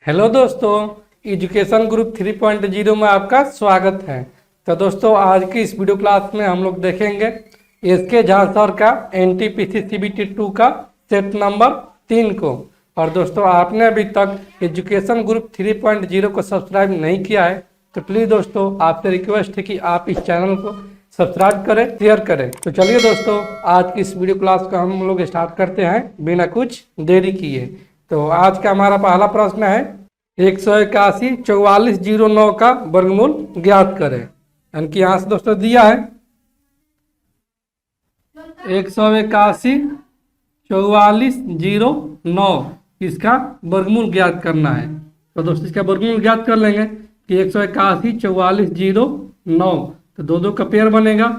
Hello दोस्तों, education group 3.0 में आपका स्वागत है। तो दोस्तों, आज की इस वीडियो क्लास में हम लोग देखेंगे एसके झा सर का एनटीपीसी सीबीटी 2 का सेट नंबर 3 को। और दोस्तों, आपने अभी तक एजुकेशन ग्रुप 3.0 को सब्सक्राइब नहीं किया है तो प्लीज़ दोस्तों आपसे रिक्वेस्ट है कि आप इस चैनल को सब्सक्राइब करें, शेयर करें। तो चलिए दोस्तों, आज की इस वीडियो क्लास को हम लोग स्टार्ट करते हैं बिना कुछ देरी किए। तो आज का हमारा पहला प्रश्न है 181 4409 का वर्गमूल ज्ञात करें। यानी कि यहाँ से दोस्तों दिया है 181 4409 इसका वर्गमूल ज्ञात करना है। तो दोस्तों इसका वर्गमूल ज्ञात कर लेंगे कि 181 4409 तो दो का पेयर बनेगा।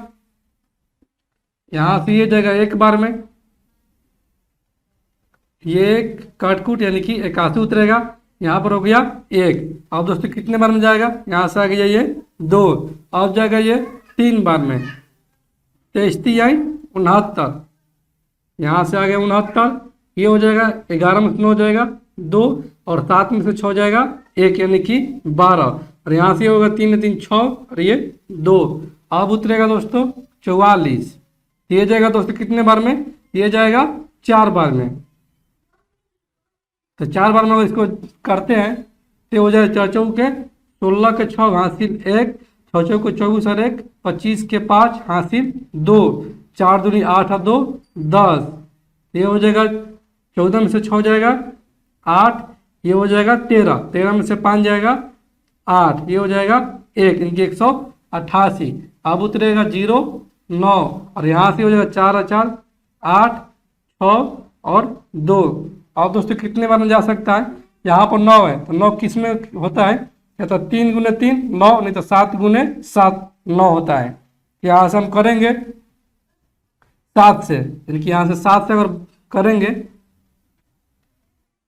यहाँ से ये जगह एक बार में ये एक काटकूट यानी कि 81 उतरेगा, यहाँ पर हो गया 1। अब दोस्तों कितने बार में जाएगा, यहाँ से आ गया ये 2, अब जाएगा ये 3 बार में 63 आई 69, यहाँ से आ गया 69, ये हो जाएगा 11 में से 9 हो जाएगा 2 और 7 में से 6 हो जाएगा 1 यानी कि 12 और यहाँ से होगा 3 3 6 और ये 2। अब उतरेगा दोस्तों 44, ये जाएगा दोस्तों कितने बार में, ये जाएगा 4 बार में। तो 4 बार में अगर इसको करते हैं तो हो जाएगा 4 चौके 16 के 6 हासिल 1, 6 चौके 24 और 1 25 के 5 हासिल 2, 4 दूनी 8 और 2 10, ये हो जाएगा 14 में से 6 हो जाएगा 8, ये हो जाएगा 13, 13 में से 5 जाएगा 8, ये हो जाएगा 1 इनकी 188। अब उतरेगा 0 9 और यहाँ से हो जाएगा 4 और 4 8 6 और 2। अब दोस्तों कितने बार में जा सकता है, यहाँ पर 9 है तो 9 किस में होता है, या तो 3 गुने 3 9, नहीं तो 7 गुने 7 9 होता है। यहाँ से हम करेंगे 7 से, यानी कि यहाँ से 7 से अगर करेंगे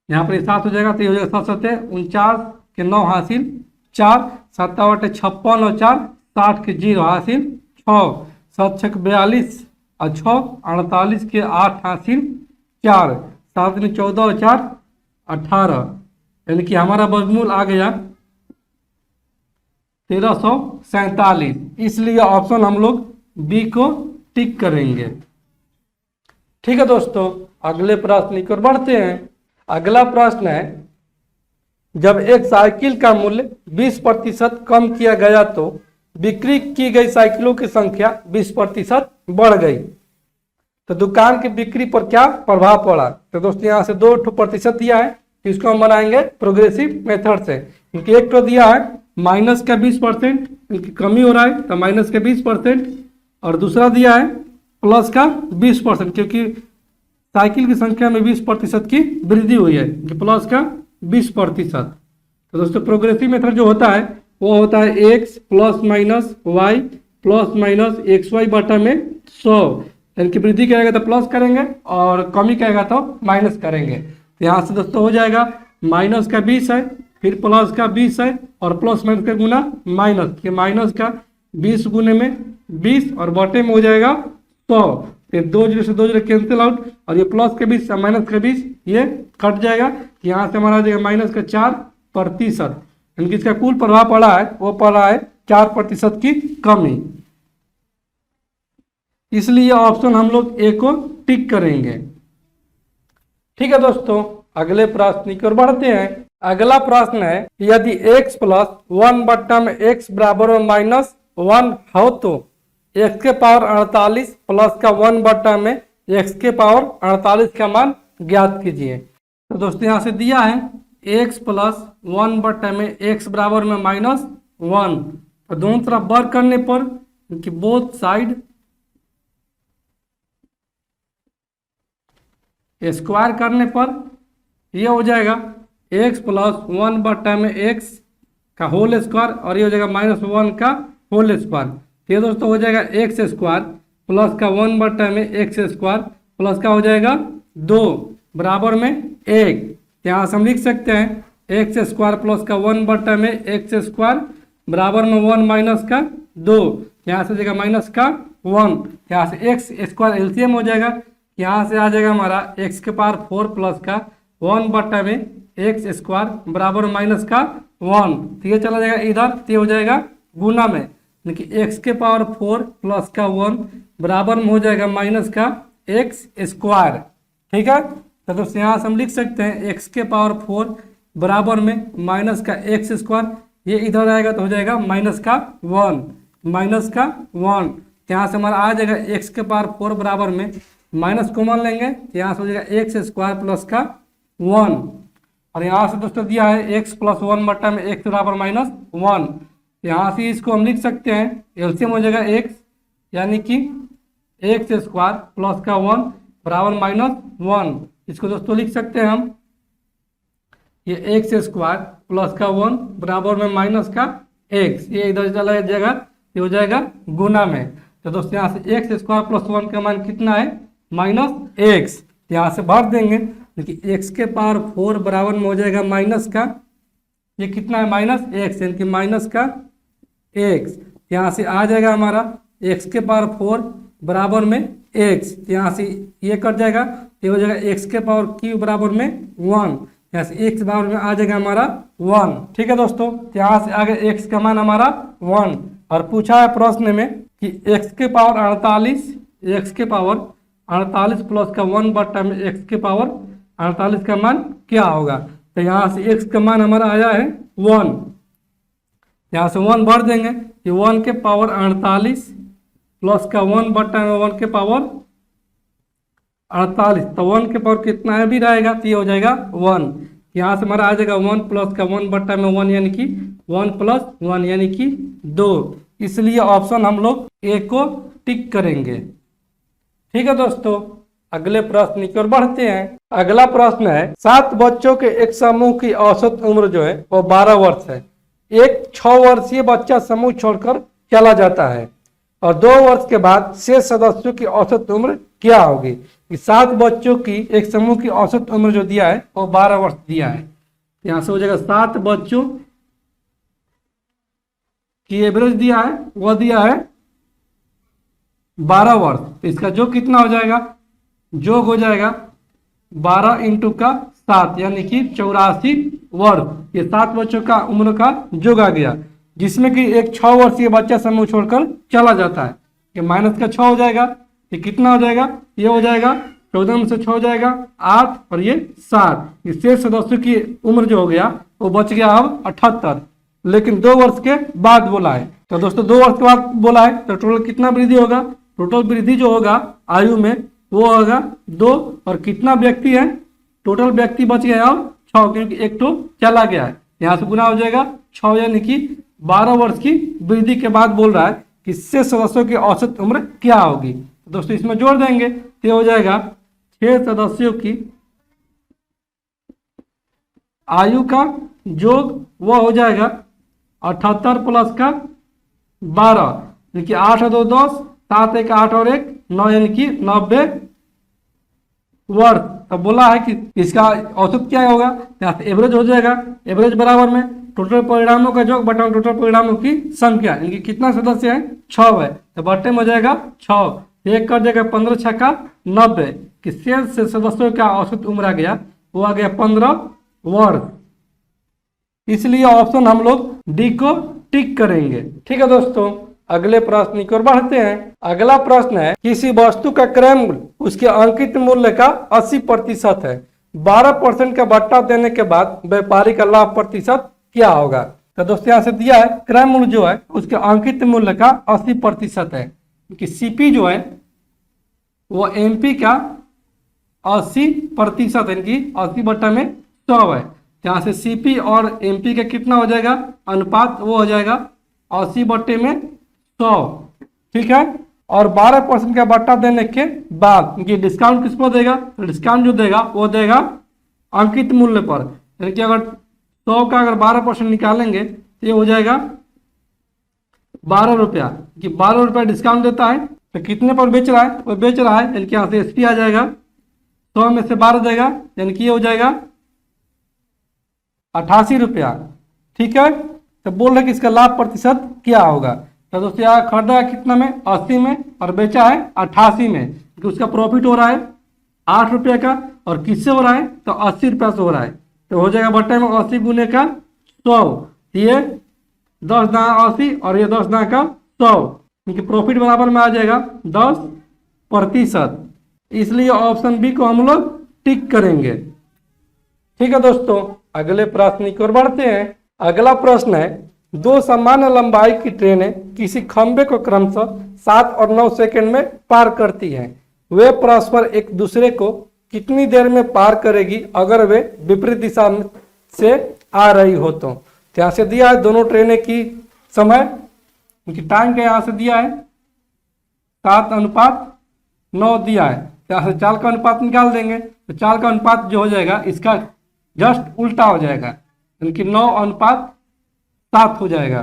यहाँ पर 7 हो जाएगा तो ये हो जाएगा 7 7 49 के 9 हासिल 4, 7 8 56 और 4 60 के 0 हासिल 6, 7 6 42 और 6 48 के 8 हासिल 4, 7 में 14 और 4 18, यानी कि हमारा वर्गमूल आ गया 1347। इसलिए ऑप्शन हम लोग बी को टिक करेंगे। ठीक है दोस्तों, अगले प्रश्न की ओर बढ़ते हैं। अगला प्रश्न है जब एक साइकिल का मूल्य 20% कम किया गया तो बिक्री की गई साइकिलों की संख्या 20% बढ़ गई, तो दुकान की बिक्री पर क्या प्रभाव पड़ा। तो दोस्तों यहाँ से 2% दिया है, इसको हम बनाएंगे प्रोग्रेसिव मेथड से। क्योंकि एक तो दिया है माइनस का 20%, इनकी कमी हो रहा है तो माइनस का 20%, और दूसरा दिया है प्लस का 20% क्योंकि साइकिल की संख्या में 20% की वृद्धि हुई है, प्लस का 20%। तो दोस्तों प्रोग्रेसिव मेथड जो होता है वो होता है x plus minus y plus minus x y बटा में 100, यानी कि वृद्धि करेगा तो प्लस करेंगे और कमी करेगा तो माइनस करेंगे। तो यहाँ से दोस्तों हो जाएगा माइनस का 20 है, फिर प्लस का 20 है और प्लस माइनस का गुना माइनस, कि माइनस का 20 गुने में 20 और बटे में हो जाएगा 100, फिर 2 जीरो से 2 जीरो कैंसिल आउट और ये प्लस का 20 माइनस का 20 ये कट जाएगा। यहाँ से हमारा आ जाएगा माइनस का 4%, यानी कि इसका कुल प्रभाव पड़ा है वो पड़ा है 4% की कमी। इसलिए ऑप्शन हम लोग ए को टिक करेंगे। ठीक है दोस्तों, अगले प्रश्न की ओर बढ़ते हैं। अगला प्रश्न है यदि x प्लस 1 बट्टा में x बराबर में माइनस 1 हो तो x के पावर 48 प्लस का 1 बट्टा में x के पावर 48 का मान ज्ञात कीजिए। तो दोस्तों यहाँ से दिया है x प्लस 1 बट्टा में x बराबर में माइनस 1, तो दोनों तरफ वर्ग करने पर कि बोथ साइड स्क्वायर करने पर ये हो जाएगा x प्लस 1 बट्टा में x का होल स्क्वायर और ये हो जाएगा माइनस 1 का होल स्क्वायर। ये दोस्तों हो जाएगा x स्क्वायर प्लस का 1 बट्टा में x स्क्वायर प्लस का हो जाएगा 2 बराबर में 1। यहाँ से हम लिख सकते हैं x स्क्वायर प्लस का 1 बट्टा में x स्क्वायर बराबर में 1 माइनस का 2, यहाँ से हो जाएगा माइनस का 1, यहाँ से x स्क्वायर एलसीएम हो जाएगा, यहाँ से आ जाएगा हमारा x के पावर 4 प्लस का 1 बट्टा में एक्स स्क्वायर बराबर माइनस का 1, तो ये चला जाएगा इधर, तो ये हो जाएगा गुना में, यानी कि एक्स के पावर 4 प्लस का 1 बराबर में हो जाएगा माइनस का एक्स स्क्वायर। ठीक है, तो दोस्तों यहाँ से हम लिख सकते हैं एक्स के पावर 4 बराबर में माइनस का एक्स स्क्वायर, ये इधर आएगा तो हो जाएगा माइनस का 1, माइनस का 1, यहाँ से हमारा आ जाएगा एक्स के पावर 4 बराबर में माइनस कॉमन लेंगे, तो यहाँ से हो जाएगा एक्स स्क्वायर प्लस का 1, और यहाँ से दोस्तों दिया है एक्स प्लस 1 बटा में एक्स बराबर माइनस 1, यहाँ से इसको हम लिख सकते हैं एलसीएम हो जाएगा एक्स, यानी कि एक्स स्क्वायर प्लस का 1 बराबर माइनस 1, इसको दोस्तों लिख सकते हैं हम ये एक्स स्क्वायर प्लस का 1 बराबर में माइनस का एक्स, ये इधर चला जाएगा, ये हो जाएगा गुना में, तो दोस्तों यहाँ से एक्स स्क्वायर प्लस 1 का मान कितना है माइनस एक्स, यहाँ से भर देंगे, देखिए एक्स के पावर 4 बराबर में हो जाएगा माइनस का, ये कितना है माइनस एक्स, यानी कि माइनस का एक्स, यहाँ से आ जाएगा हमारा एक्स के पावर 4 बराबर में एक्स, यहाँ से ये कट जाएगा, ये हो जाएगा एक्स के पावर क्यू बराबर में 1, यहाँ से एक्स बराबर में आ जाएगा हमारा 1। ठीक है दोस्तों, यहाँ से आगे एक्स का मान हमारा 1, और पूछा है प्रश्न में कि एक्स के पावर 48, एक्स के पावर 48 प्लस का 1 बटा में एक्स के पावर 48 का मान क्या होगा, तो यहाँ से एक्स का मान हमारा आया है 1, यहाँ से 1 भर देंगे, कि 1 के पावर 48 प्लस का 1 बटा में 1 के पावर 48, तो 1 के पावर कितना है भी रहेगा, तो ये हो जाएगा 1, यहाँ से हमारा आ जाएगा 1 प्लस का 1 बटा में 1, यानी कि 1 प्लस 1 यानी कि 2, इसलिए ऑप्शन हम लोग ए को टिक करेंगे। ठीक है दोस्तों, अगले प्रश्न की ओर बढ़ते हैं। अगला प्रश्न है 7 बच्चों के एक समूह की औसत उम्र जो है वो 12 वर्ष है, एक 6 वर्षीय बच्चा समूह छोड़कर चला जाता है और 2 वर्ष के बाद शेष सदस्यों की औसत उम्र क्या होगी। 7 बच्चों की एक समूह की औसत उम्र जो दिया है वो 12 वर्ष दिया है, यहाँ से हो जाएगा 7 बच्चों की एवरेज दिया है, वो दिया है 12 वर्ष, तो इसका जो कितना हो जाएगा, जोग हो जाएगा 12 इंटू का 7 यानी कि 84 वर्ष, ये 7 बच्चों का उम्र का जोग आ गया, जिसमें कि एक 6 वर्षीय बच्चा समूह छोड़कर चला जाता है, ये माइनस का 6 हो जाएगा, ये कितना हो जाएगा, ये हो जाएगा 14 में से 6 हो जाएगा 8 और ये 7, ये शेष सदस्यों की उम्र जो हो गया वो बच गया अब 78, लेकिन 2 वर्ष के बाद बोला है, तो दोस्तों 2 वर्ष के बाद बोला है तो टोटल कितना वृद्धि होगा, टोटल वृद्धि जो होगा आयु में वो होगा 2, और कितना व्यक्ति है, टोटल व्यक्ति बच गया अब 6, क्योंकि एक तो चला गया है, यहाँ से गुना हो जाएगा 6, यानी कि 12 वर्ष की वृद्धि के बाद बोल रहा है कि शेष सदस्यों की औसत उम्र क्या होगी। तो दोस्तों इसमें जोड़ देंगे तो ये हो जाएगा 6 सदस्यों की आयु का जोग वो हो जाएगा 78 प्लस का 12, यानी कि 8 और 2 10, 7 1 8 और 1 9, यानी कि 90 वर्ष। तो बोला है कि इसका औसत क्या होगा, यहाँ से एवरेज हो जाएगा, एवरेज बराबर में टोटल परिणामों का जोग बटा टोटल परिणामों की संख्या, यानी कि कितना सदस्य है 6 है, तो बटे में हो जाएगा 6, एक कर देगा 15 छक्का 90, कि शेष से सदस्यों का औसत उम्र आ गया वो आ गया 15 वर्ष, इसलिए ऑप्शन हम लोग डी को टिक करेंगे। ठीक है दोस्तों, अगले प्रश्न की ओर बढ़ते हैं। अगला प्रश्न है किसी वस्तु का क्रय मूल्य उसके अंकित मूल्य का 80% है, 12% का बट्टा देने के बाद व्यापारी का लाभ प्रतिशत क्या होगा। तो दोस्तों यहाँ से दिया है क्रय मूल्य जो है उसके अंकित मूल्य का 80% है, कि सीपी जो है वो एमपी का 80% है, कि 80 बट्टा में 100 है, यहाँ से सीपी और एमपी का कितना हो जाएगा अनुपात, वो हो जाएगा 80 बट्टे में 100। ठीक है, और 12% का बट्टा देने के बाद क्योंकि डिस्काउंट किसको देगा, तो डिस्काउंट जो देगा वो देगा अंकित मूल्य पर, यानी कि अगर 100 का अगर 12% निकालेंगे तो ये हो जाएगा 12 रुपया, कि 12 रुपया डिस्काउंट देता है, तो कितने पर बेच रहा है, वो बेच रहा है, यानी कि यहाँ से एसपी आ जाएगा 100 में से 12 देगा, यानी कि ये हो जाएगा 88 रुपया। ठीक है, तो बोल रहे कि इसका लाभ प्रतिशत क्या होगा। तो दोस्तों यहाँ खरीदा है कितना में 80 में और बेचा है 88 में, क्योंकि उसका प्रॉफिट हो रहा है 8 रुपये का, और किससे हो रहा है तो 80 रुपये से हो रहा है, तो हो जाएगा बट्टे में 80 गुने का 100, ये 10 दाना 80 और ये 10 दाना का 100, क्योंकि प्रॉफिट बराबर में आ जाएगा 10%। इसलिए ऑप्शन बी को हम लोग टिक करेंगे। ठीक है दोस्तों, अगले प्रश्न की ओर बढ़ते हैं। अगला प्रश्न है, दो समान लंबाई की ट्रेनें किसी खंबे को क्रमशः 7 और 9 सेकंड में पार करती हैं। वे परस्पर एक दूसरे को कितनी देर में पार करेगी अगर वे विपरीत दिशा से आ रही हो तो। यहाँ से दिया है दोनों ट्रेनें की समय, उनकी टाइम का यहाँ से दिया है 7:9 दिया है। यहाँ से चाल का अनुपात निकाल देंगे तो चाल का अनुपात जो हो जाएगा इसका जस्ट उल्टा हो जाएगा, इनकी 9:7 हो जाएगा।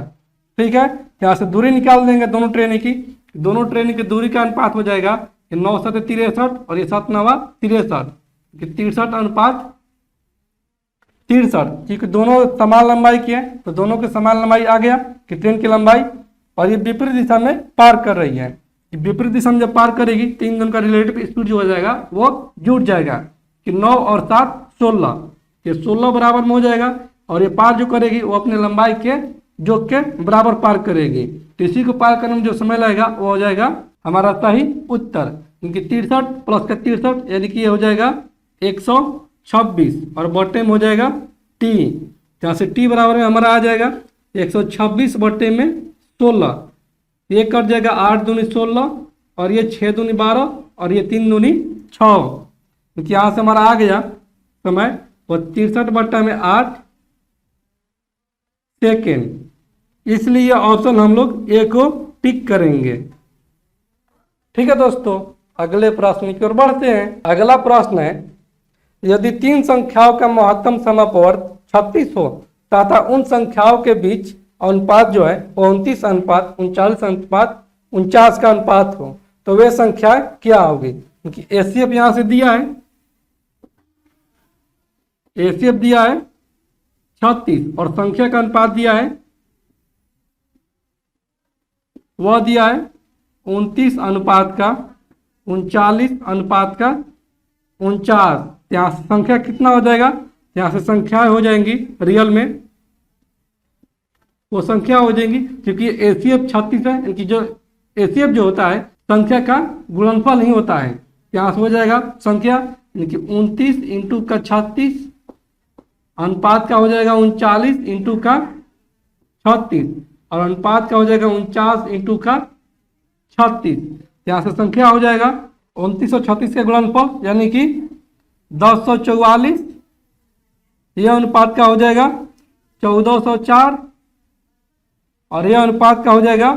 ठीक है, यहाँ से दूरी निकाल देंगे दोनों ट्रेन की, दोनों ट्रेन की दूरी का अनुपात हो जाएगा 9 7 63 और ये 7 9 63, 63:63, क्योंकि दोनों समान लंबाई की है तो दोनों के समान लंबाई आ गया कि ट्रेन की लंबाई, और ये विपरीत दिशा में पार कर रही है। विपरीत दिशा में जब पार करेगी तो इन दोनों का रिलेटिव स्पीड जो हो जाएगा वो जुड़ जाएगा कि 9 और 7 16, ये 16 बराबर में हो जाएगा, और ये पार जो करेगी वो अपने लंबाई के जोग के बराबर पार करेगी। तो इसी को पार करने में जो समय लगेगा वो हो जाएगा हमारा सही उत्तर, क्योंकि 63 प्लस का 63 यानी कि ये हो जाएगा 126 और बट्टे में हो जाएगा टी। जहाँ से टी बराबर में हमारा आ जाएगा 126 बट्टे में 16, ये कट जाएगा 8 दूनी 16 और ये 6 दूनी 12 और ये 3 दूनी 6, क्योंकि यहाँ से हमारा आ गया समय वो 63 बट्टा में 8 सेकेंड। इसलिए ऑप्शन हम लोग ए को टिक करेंगे। ठीक है दोस्तों, अगले प्रश्न की ओर बढ़ते हैं। अगला प्रश्न है, यदि 3 संख्याओं का महत्तम समापवर्त 36 हो तथा उन संख्याओं के बीच अनुपात जो है 29:39 का अनुपात हो तो वे संख्या क्या होगी। क्योंकि एसीएफ यहां से दिया है, एसीएफ दिया है 36 और संख्या का अनुपात दिया है, वह दिया है 29:39। यहाँ से संख्या कितना हो जाएगा, यहाँ से संख्या हो जाएंगी रियल में वो संख्या हो जाएंगी, क्योंकि एसीएफ 36 है, इनकी जो एसीएफ जो होता है संख्या का गुणनफल नहीं होता है। यहाँ से हो जाएगा संख्या, यानी कि 29 इंटू का 36 अनुपात का हो जाएगा 39 इंटू का 36 और अनुपात का हो जाएगा 49 इंटू का 36। यहाँ से संख्या हो जाएगा 29 और 36 के गुणनफल यानी कि 1044, यह अनुपात का हो जाएगा 1404 और यह अनुपात का हो जाएगा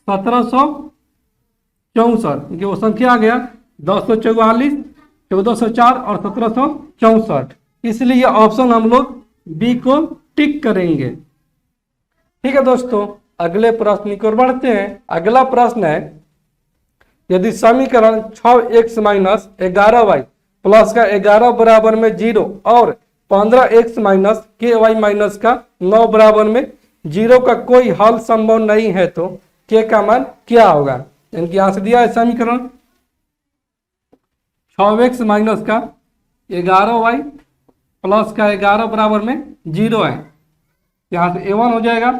1764, क्योंकि वो संख्या आ गया 1044, 1404 और 1764। इसलिए ऑप्शन हम लोग बी को टिक करेंगे। ठीक है दोस्तों, अगले प्रश्न की ओर बढ़ते हैं। अगला प्रश्न है, यदि समीकरण 6x - 11y प्लस का 11 बराबर में 0 और 15x - ky माइनस का 9 बराबर में 0 का कोई हल संभव नहीं है तो k का मान क्या होगा। यानी कि यहाँ से दिया है समीकरण 6x माइनस का 11y प्लस का 11 बराबर में 0 है। यहाँ से a1 हो जाएगा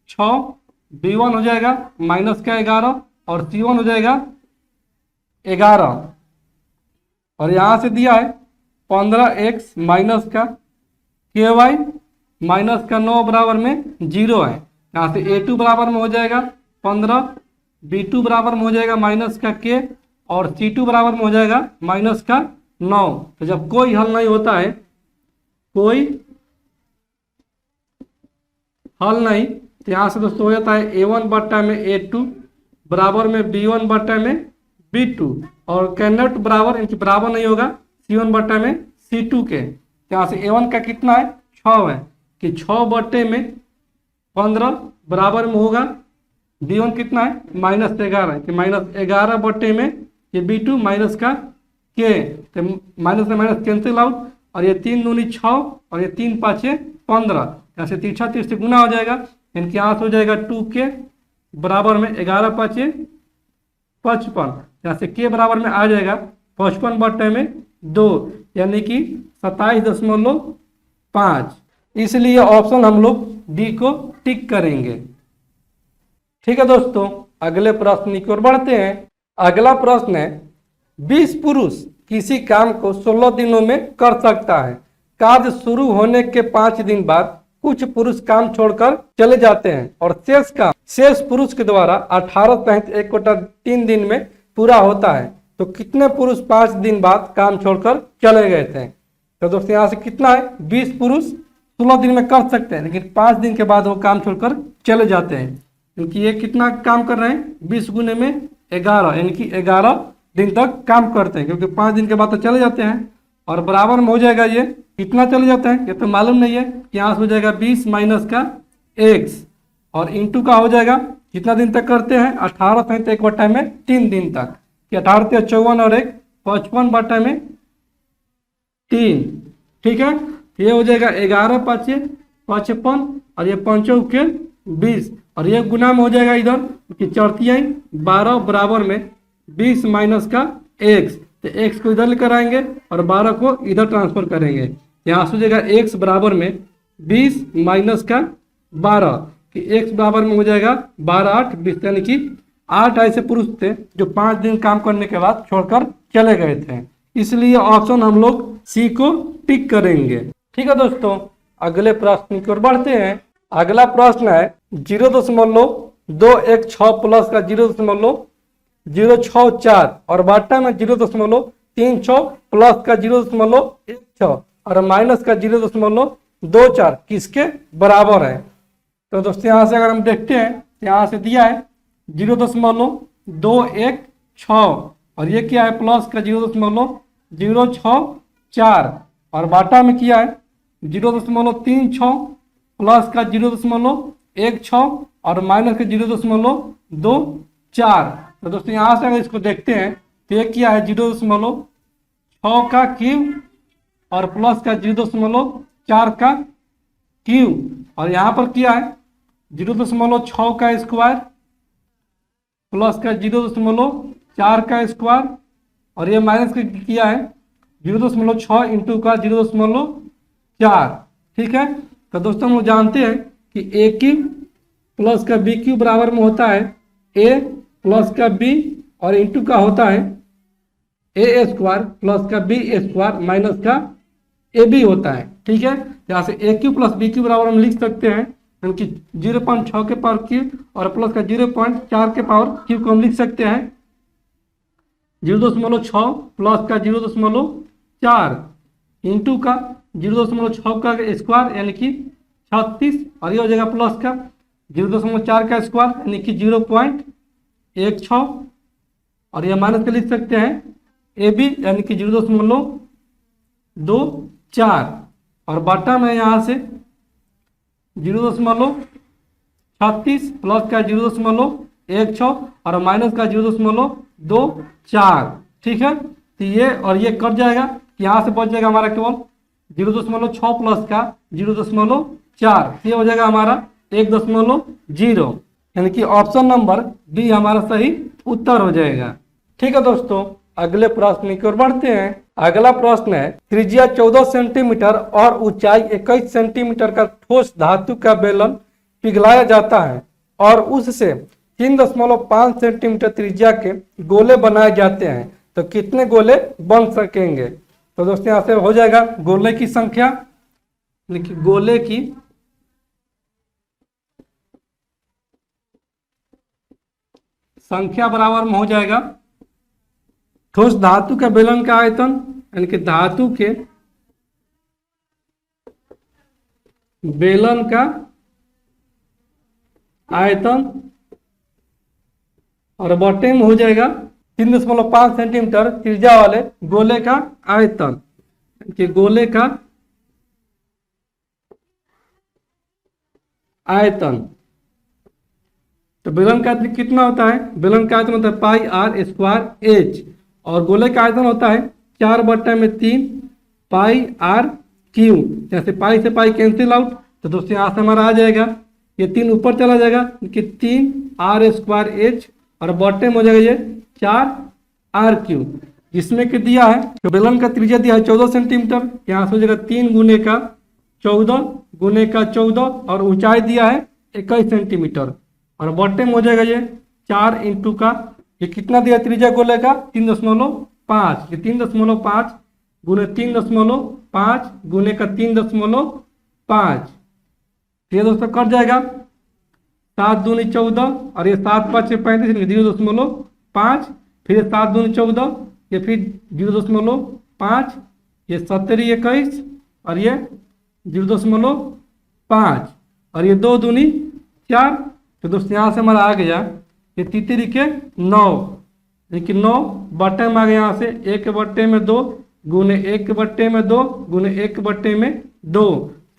6, b1 हो जाएगा माइनस का 11 और c1 हो जाएगा 11, और यहाँ से दिया है 15x माइनस का ky माइनस का 9 बराबर में 0 है। यहाँ से a2 बराबर में हो जाएगा 15, b2 बराबर में हो जाएगा माइनस का k और c2 बराबर में हो जाएगा माइनस का 9। तो जब कोई हल नहीं होता है, कोई हल नहीं, तो यहाँ से दोस्तों हो जाता है a1 बट्टा में a2 बराबर में b1 बट्टा में b2 और कैनट बराबर, इनकी बराबर नहीं होगा c1 बट्टा में c2 के। यहाँ से a1 का कितना है 6 है कि 6 बट्टे में 15 बराबर में होगा b1 कितना है -11 कि -11 बट्टे में ये b2 माइनस का k, तो माइनस से माइनस कैंसिल आउट और ये 3 दूनी 6 और ये 3 5 15, यहाँ से तिरछा तीर से गुना हो जाएगा, इनके यहाँ से हो जाएगा 2k बराबर में 11 5 55, यहाँ से k बराबर में आ जाएगा 55 बट्टे में 2 यानी कि 27.5 5, इसलिए ऑप्शन हम लोग डी को टिक करेंगे। ठीक है दोस्तों, अगले प्रश्न की ओर बढ़ते हैं। अगला प्रश्न है 20 पुरुष किसी काम को 16 दिनों में कर सकता है। कार्य शुरू होने के 5 दिन बाद कुछ पुरुष काम छोड़कर चले जाते हैं और शेष काम शेष पुरुष के द्वारा 18+1 3 दिन में पूरा होता है। तो कितने पुरुष 5 दिन बाद काम छोड़कर चले गए थे? तो दोस्तों यहाँ से कितना है, 20 पुरुष 16 दिन में कर सकते हैं, लेकिन 5 दिन के बाद वो काम छोड़कर चले जाते हैं। क्योंकि ये कितना काम कर रहे हैं, 20 गुने में 11, यानी कि 11 दिन तक काम करते हैं, क्योंकि 5 दिन के बाद तो चले जाते हैं। और बराबर में हो जाएगा ये कितना चले जाते हैं, ये तो मालूम नहीं है। यहाँ से हो जाएगा 20 माइनस का x और इंटू का हो जाएगा कितना दिन तक करते हैं, 18+1 दिन तक, कि 18 × 54 और 1 55/3। ठीक है, ये हो जाएगा 11×5 55 और ये 5 20 और ये गुना में हो जाएगा इधर कि 4 12 बराबर में 20 माइनस का x, तो x को इधर लेकर आएंगे और 12 को इधर ट्रांसफर करेंगे। यहाँ से हो जाएगा x बराबर में 20 माइनस का 12, कि x बराबर में हो जाएगा 12 8 20, यानी कि 8 ऐसे पुरुष थे जो 5 दिन काम करने के बाद छोड़कर चले गए थे। इसलिए ऑप्शन हम लोग सी को टिक करेंगे। ठीक है दोस्तों, अगले प्रश्न की ओर बढ़ते हैं। अगला प्रश्न है 0.216 प्लस का 0.064 और बाटा में 0.36 प्लस का 0.16 और माइनस का 0.24 किसके बराबर है? तो दोस्तों यहाँ से अगर हम देखते हैं, यहाँ से दिया है 0.216 और ये क्या है प्लस का 0.064 और बाटा में किया है 0.36 प्लस का 0.16 और माइनस का 0.24। तो दोस्तों यहाँ से अगर इसको देखते हैं तो ये क्या है 0.6 का क्यूब और प्लस का 0.4 का क्यूब और यहाँ पर किया है 0.6 का स्क्वायर प्लस का 0.4 का स्क्वायर और ये माइनस किया है 0.6 इंटू का 0.4। ठीक है, तो दोस्तों हम लोग जानते हैं कि ए क्यूब प्लस का बी क्यूब बराबर में होता है ए प्लस का बी और इंटू का होता है ए स्क्वायर प्लस का बी स्क्वायर माइनस का ए बी होता है। ठीक है, यहाँ से ए क्यूब प्लस बी क्यूब बराबर हम लिख सकते हैं, यानी कि 0.6 के पावर क्यूब और प्लस का 0.4 के पावर क्यूब को हम लिख सकते हैं 0.6 प्लस का 0.4 इंटू का 0.6 का स्क्वायर यानी कि 36 और ये हो जाएगा प्लस का 0.4 का स्क्वायर यानी कि 0.16 और ये माइनस का लिख सकते हैं ए बी यानी कि 0.24 और बाटा में यहाँ से 0.36 प्लस का 0.16 और माइनस का 0.24। ठीक है, तो ये और ये कट जाएगा, यहाँ से बच जाएगा हमारा केवल 0.6 प्लस का 0.4, ये हो जाएगा हमारा 1.0, यानी कि ऑप्शन नंबर बी हमारा सही उत्तर हो जाएगा। ठीक है दोस्तों, अगले प्रश्न की ओर बढ़ते हैं। अगला प्रश्न है त्रिज्या 14 सेंटीमीटर और ऊंचाई 21 सेंटीमीटर का ठोस धातु का बेलन पिघलाया जाता है और उससे 3.5 सेंटीमीटर त्रिज्या के गोले बनाए जाते हैं, तो कितने गोले बन सकेंगे? तो दोस्तों यहाँ से हो जाएगा गोले की संख्या, देखिए गोले की संख्या बराबर में हो जाएगा ठोस धातु के बेलन का आयतन, यानी कि धातु के बेलन का आयतन और बटे में हो जाएगा 3.5 सेंटीमीटर त्रिज्या वाले गोले का आयतन, कि गोले का आयतन। तो बेलन का आयतन कितना होता है? बेलन का आयतन होता है पाई आर स्क्वायर एच और गोले का आयतन होता है 4/3 पाई आर क्यू। जैसे पाई से पाई कैंसिल आउट, तो दोस्तों यहाँ से हमारा आ जाएगा ये 3 ऊपर चला जाएगा कि 3 आर स्क्वायर एच और बटे में हो जाएगा ये 4 आर क्यू, जिसमें कि दिया है तो बेलन का त्रिज्या दिया है 14 सेंटीमीटर, यहाँ से हो जाएगा 3 गुने का 14 गुने का 14 और ऊंचाई दिया है 21 सेंटीमीटर और बट्टे में हो जाएगा ये 4 इंटू का ये कितना दिया त्रिज्या गोले का 3.5 ये 3.5 गुने 3.5 गुने का 3.5 ये दोस्तों कट जाएगा 7 दूनी 14 और ये 7 5 35 0.5 फिर 7 दूनी 14 ये फिर 0.5 ये 70 21 और ये 0.5 और ये 2 दूनी 4 तो दोस्तों यहाँ से हमारा आ गया ये तीतरी के 9 लेकिन 9 बट्टे में आ गया यहाँ से 1 बट्टे में 2 गुने 1 बट्टे में 2 गुने 1 बट्टे में 2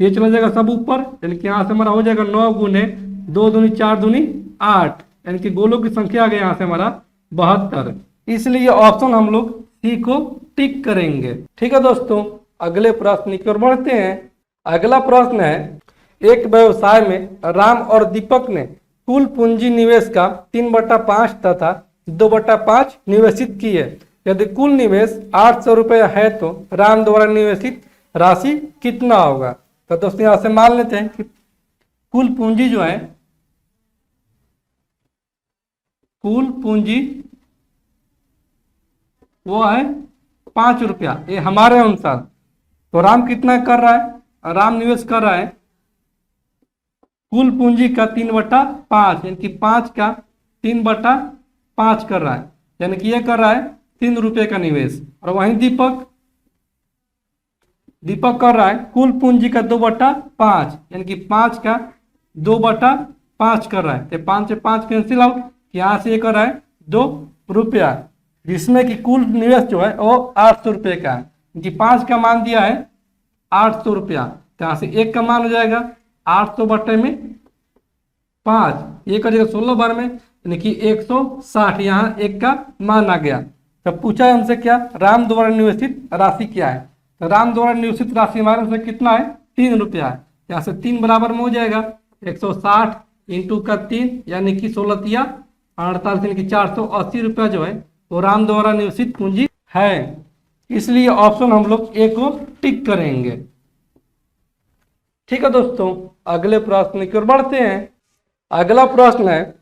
ये चला जाएगा सब ऊपर यानी कि यहाँ से हमारा हो जाएगा 9 गुने 2 दूनी 4 दूनी 8 यानी कि गोलों की संख्या आ गई यहाँ से हमारा 72 इसलिए ये ऑप्शन हम लोग सी को टिक करेंगे। ठीक है दोस्तों अगले प्रश्न की ओर बढ़ते हैं। अगला प्रश्न है एक व्यवसाय में राम और दीपक ने कुल पूंजी निवेश का 3/5 तथा 2/5 निवेशित की है। यदि कुल निवेश 800 रुपया है तो राम द्वारा निवेशित राशि कितना होगा। तो दोस्तों यहाँ से मान लेते हैं कि कुल पूंजी जो है कुल पूंजी वो है 5 रुपया ये हमारे अनुसार। तो राम कितना कर रहा है राम निवेश कर रहा है कुल पूंजी का 3/5 यानी कि 5 का 3/5 कर रहा है यानी कि ये कर रहा है 3 रुपये का निवेश। और वहीं दीपक कर रहा है कुल पूंजी का 2/5 यानी कि 5 का 2/5 कर रहा है। तो 5 से 5 कैंसिल आउट यहाँ से ये कर रहा है 2 रुपया जिसमें कि कुल निवेश जो है वो 800 रुपये का है कि 5 का मान दिया है 800 रुपया। तो यहाँ से 1 का मान हो जाएगा 800 बट्टे में 5 ये कर जाएगा 16 बार में यानी कि 160 यहाँ 1 का मान आ गया। तब पूछा है हमसे क्या राम द्वारा निवेशित राशि क्या है। तो राम द्वारा निवेशित राशि हमारे से कितना है 3 रुपया है। यहाँ से 3 बराबर में हो जाएगा 160 इंटू का 3 यानी कि 16 तिया 48 यानी कि 480 रुपया जो है वो राम द्वारा निवेशित पूंजी है। इसलिए ऑप्शन हम लोग ए को टिक करेंगे। ठीक है दोस्तों अगले प्रश्न की ओर बढ़ते हैं। अगला प्रश्न है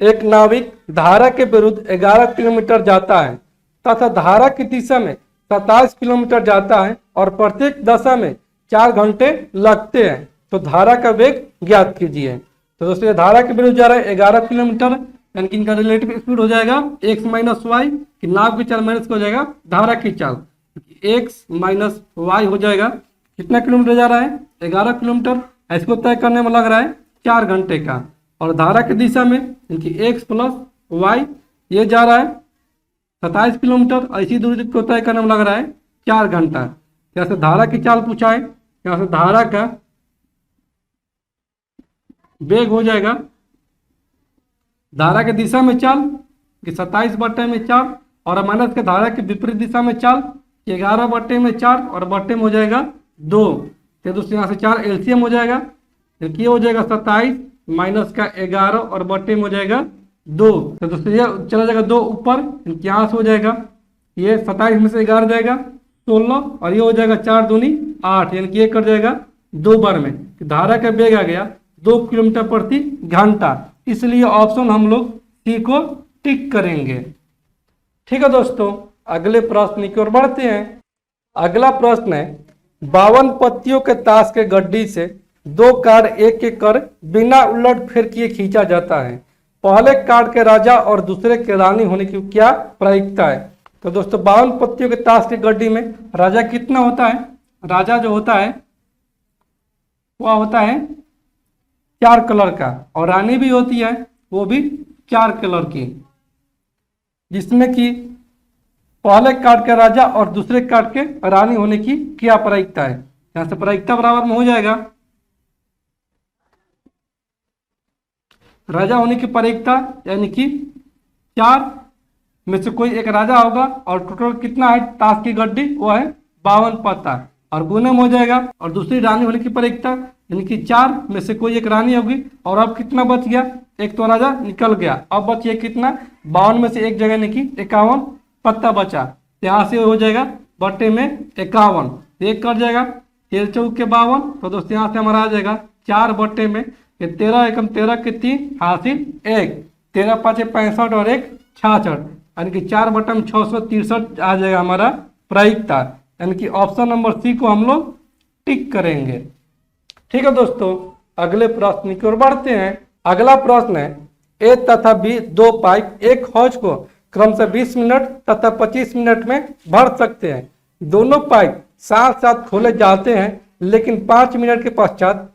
एक नाविक धारा के विरुद्ध 11 किलोमीटर जाता है तथा धारा की दिशा में 27 किलोमीटर जाता है और प्रत्येक दशा में 4 घंटे लगते हैं। तो धारा का वेग ज्ञात कीजिए। तो दोस्तों ये धारा के विरुद्ध जा रहा है 11 किलोमीटर यानी कि इनका रिलेटिव स्पीड हो जाएगा x माइनस वाई कि नाव की चाल माइनस हो जाएगा धारा की चाल x माइनस वाई हो जाएगा। कितना किलोमीटर जा रहा है 11 किलोमीटर। इसको तय करने में लग रहा है 4 घंटे का और धारा की दिशा में इनकी x प्लस वाई ये जा रहा है 27 किलोमीटर और इसी दूरी को तय करने में लग रहा है 4 घंटा। यहाँ से धारा की चाल पूछा है यहाँ से धारा का वेग हो जाएगा धारा के दिशा में चाल कि 27 बट्टे में 4 और माइनस के धारा की विपरीत दिशा में चाल 11 बट्टे में 4 और बट्टे में हो जाएगा 2। तो दोस्तों यहाँ से 4 एलसीएम हो जाएगा ये हो जाएगा 27 माइनस का 11 और बट्टे में हो जाएगा 2। तो दोस्तों ये चला जाएगा 2 ऊपर यहाँ से हो जाएगा ये 27 में से 11 जाएगा 16 और ये हो जाएगा 4 दूनी 8 यानी कि ये कर जाएगा 2 बार में। धारा का वेग आ गया 2 किलोमीटर प्रति घंटा। इसलिए ऑप्शन हम लोग सी को टिक करेंगे। ठीक है दोस्तों अगले प्रश्न की ओर बढ़ते हैं। अगला प्रश्न है 52 पत्तियों के ताश के गड्डी से 2 कार्ड एक एक कर बिना उलट फेर किए खींचा जाता है। पहले कार्ड के राजा और दूसरे के रानी होने की क्या प्रायिकता है। तो दोस्तों 52 पत्तियों के ताश की गड्डी में राजा कितना होता है राजा जो होता है वह होता है 4 कलर का और रानी भी होती है वो भी 4 कलर की जिसमें कि पहले कार्ड के राजा और दूसरे कार्ड के रानी होने की क्या प्रायिकता है। यहाँ से प्रायिकता बराबर में हो जाएगा राजा होने की प्रायिकता यानी कि 4 में से कोई एक राजा होगा और टोटल कितना है ताश की गड्डी वो है 52 पत्ता और गुने में हो जाएगा और दूसरी रानी होने की प्रायिकता यानी कि 4 में से कोई एक रानी होगी और अब कितना बच गया एक तो राजा निकल गया अब बचिए कितना 52 में से एक जगह यानी कि 51 पत्ता बचा। यहाँ से हो जाएगा बट्टे में 51 एक कर जाएगा 13 चौक के 52। तो दोस्तों यहाँ से हमारा आ जाएगा 4 बट्टे में, ये 13 एकम 13 के 3 हासिल 1, 13 पाँचे 65 और 1 66, यानी कि 4 बट्टे में 663 आ जाएगा हमारा प्रायिकता। यानी कि ऑप्शन नंबर सी को हम लोग टिक करेंगे। ठीक है दोस्तों, अगले प्रश्न की ओर बढ़ते हैं। अगला प्रश्न है ए तथा बी दो पाइप एक हौज को क्रमशः 20 मिनट तथा 25 मिनट में भर सकते हैं। दोनों पाइप साथ साथ खोले जाते हैं, लेकिन 5 मिनट के पश्चात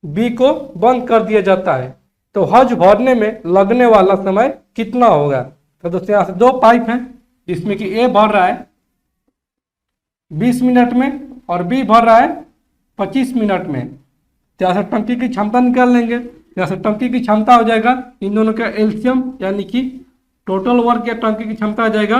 बी को बंद कर दिया जाता है। तो हौज भरने में लगने वाला समय कितना होगा? तो दोस्तों यहाँ से दो पाइप हैं, जिसमें कि ए भर रहा है 20 मिनट में और बी भर रहा है 25 मिनट में। तो यहाँ से टंकी की क्षमता निकाल लेंगे। यहाँ से टंकी की क्षमता हो जाएगा इन दोनों का एलसीएम, यानी कि टोटल वर्क या टंकी की क्षमता आ जाएगा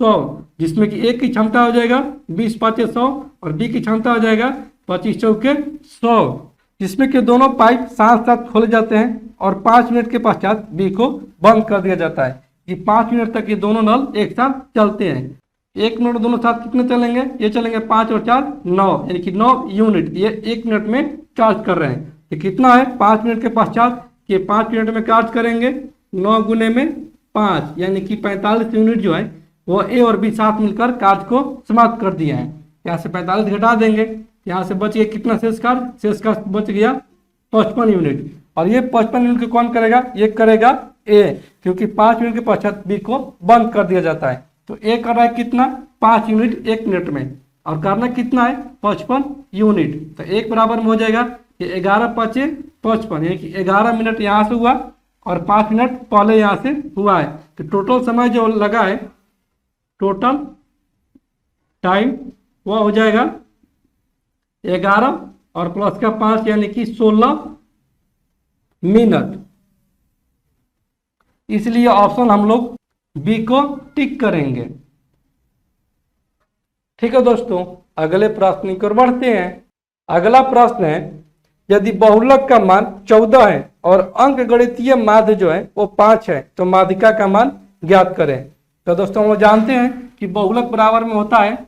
100, जिसमें कि ए की क्षमता हो जाएगा 20 पाँचे 100 और बी की क्षमता हो जाएगा 25 चौके 100, जिसमें कि दोनों पाइप साथ साथ खोले जाते हैं और 5 मिनट के पश्चात बी को बंद कर दिया जाता है। कि 5 मिनट तक ये दोनों नल एक साथ चलते हैं। 1 मिनट दोनों साथ कितने चलेंगे? ये चलेंगे 5 और 4 9, यानी कि 9 यूनिट ये 1 मिनट में चार्ज कर रहे हैं। तो कितना है 5 मिनट के पश्चात? कि 5 मिनट में चार्ज करेंगे 9 गुने में 5, यानी कि 45 यूनिट जो है वो ए और बी साथ मिलकर कार्य को समाप्त कर दिया है। यहाँ से 45 घटा देंगे, यहाँ से बच गया कितना शेष कार्य? शेष कार्य बच गया 55 यूनिट। और ये 55 यूनिट को कौन करेगा? ये करेगा ए, क्योंकि 5 मिनट के पश्चात बी को बंद कर दिया जाता है। तो ए कर रहा है कितना? 5 यूनिट 1 मिनट में, और करना कितना है? 55 यूनिट। तो एक बराबर में हो जाएगा कि 11 पाँचे 55, यानी कि 11 मिनट यहाँ से हुआ और 5 मिनट पहले यहाँ से हुआ है। तो टोटल समय जो लगा है, टोटल टाइम वह हो जाएगा 11 और प्लस का 5, यानी कि 16 मिनट। इसलिए ऑप्शन हम लोग बी को टिक करेंगे। ठीक है दोस्तों, अगले प्रश्न की ओर बढ़ते हैं। अगला प्रश्न है यदि बहुलक का मान 14 है और अंक गणितीय माध्य जो है वो 5 है, तो माध्यिका का मान ज्ञात करें। तो दोस्तों हम जानते हैं कि बहुलक बराबर में होता है,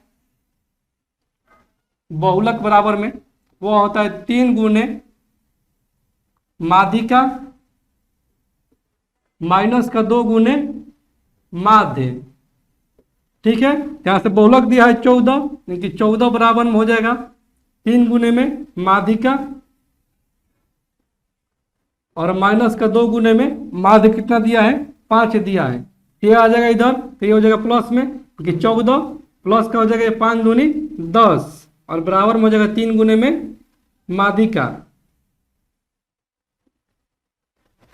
बहुलक बराबर में वो होता है 3 गुने माध्यिका माइनस का 2 गुने माध्य। ठीक है, यहां से बहुलक दिया है 14, क्योंकि 14 बराबर में हो जाएगा 3 गुने में माध्यिका और माइनस का 2 गुने में माध्य कितना दिया है? 5 दिया है। ये आ जाएगा इधर, तो ये हो जाएगा प्लस में, क्योंकि 14 प्लस का हो जाएगा 5 दूनी 10 और बराबर में हो जाएगा 3 गुने में माध्यिका।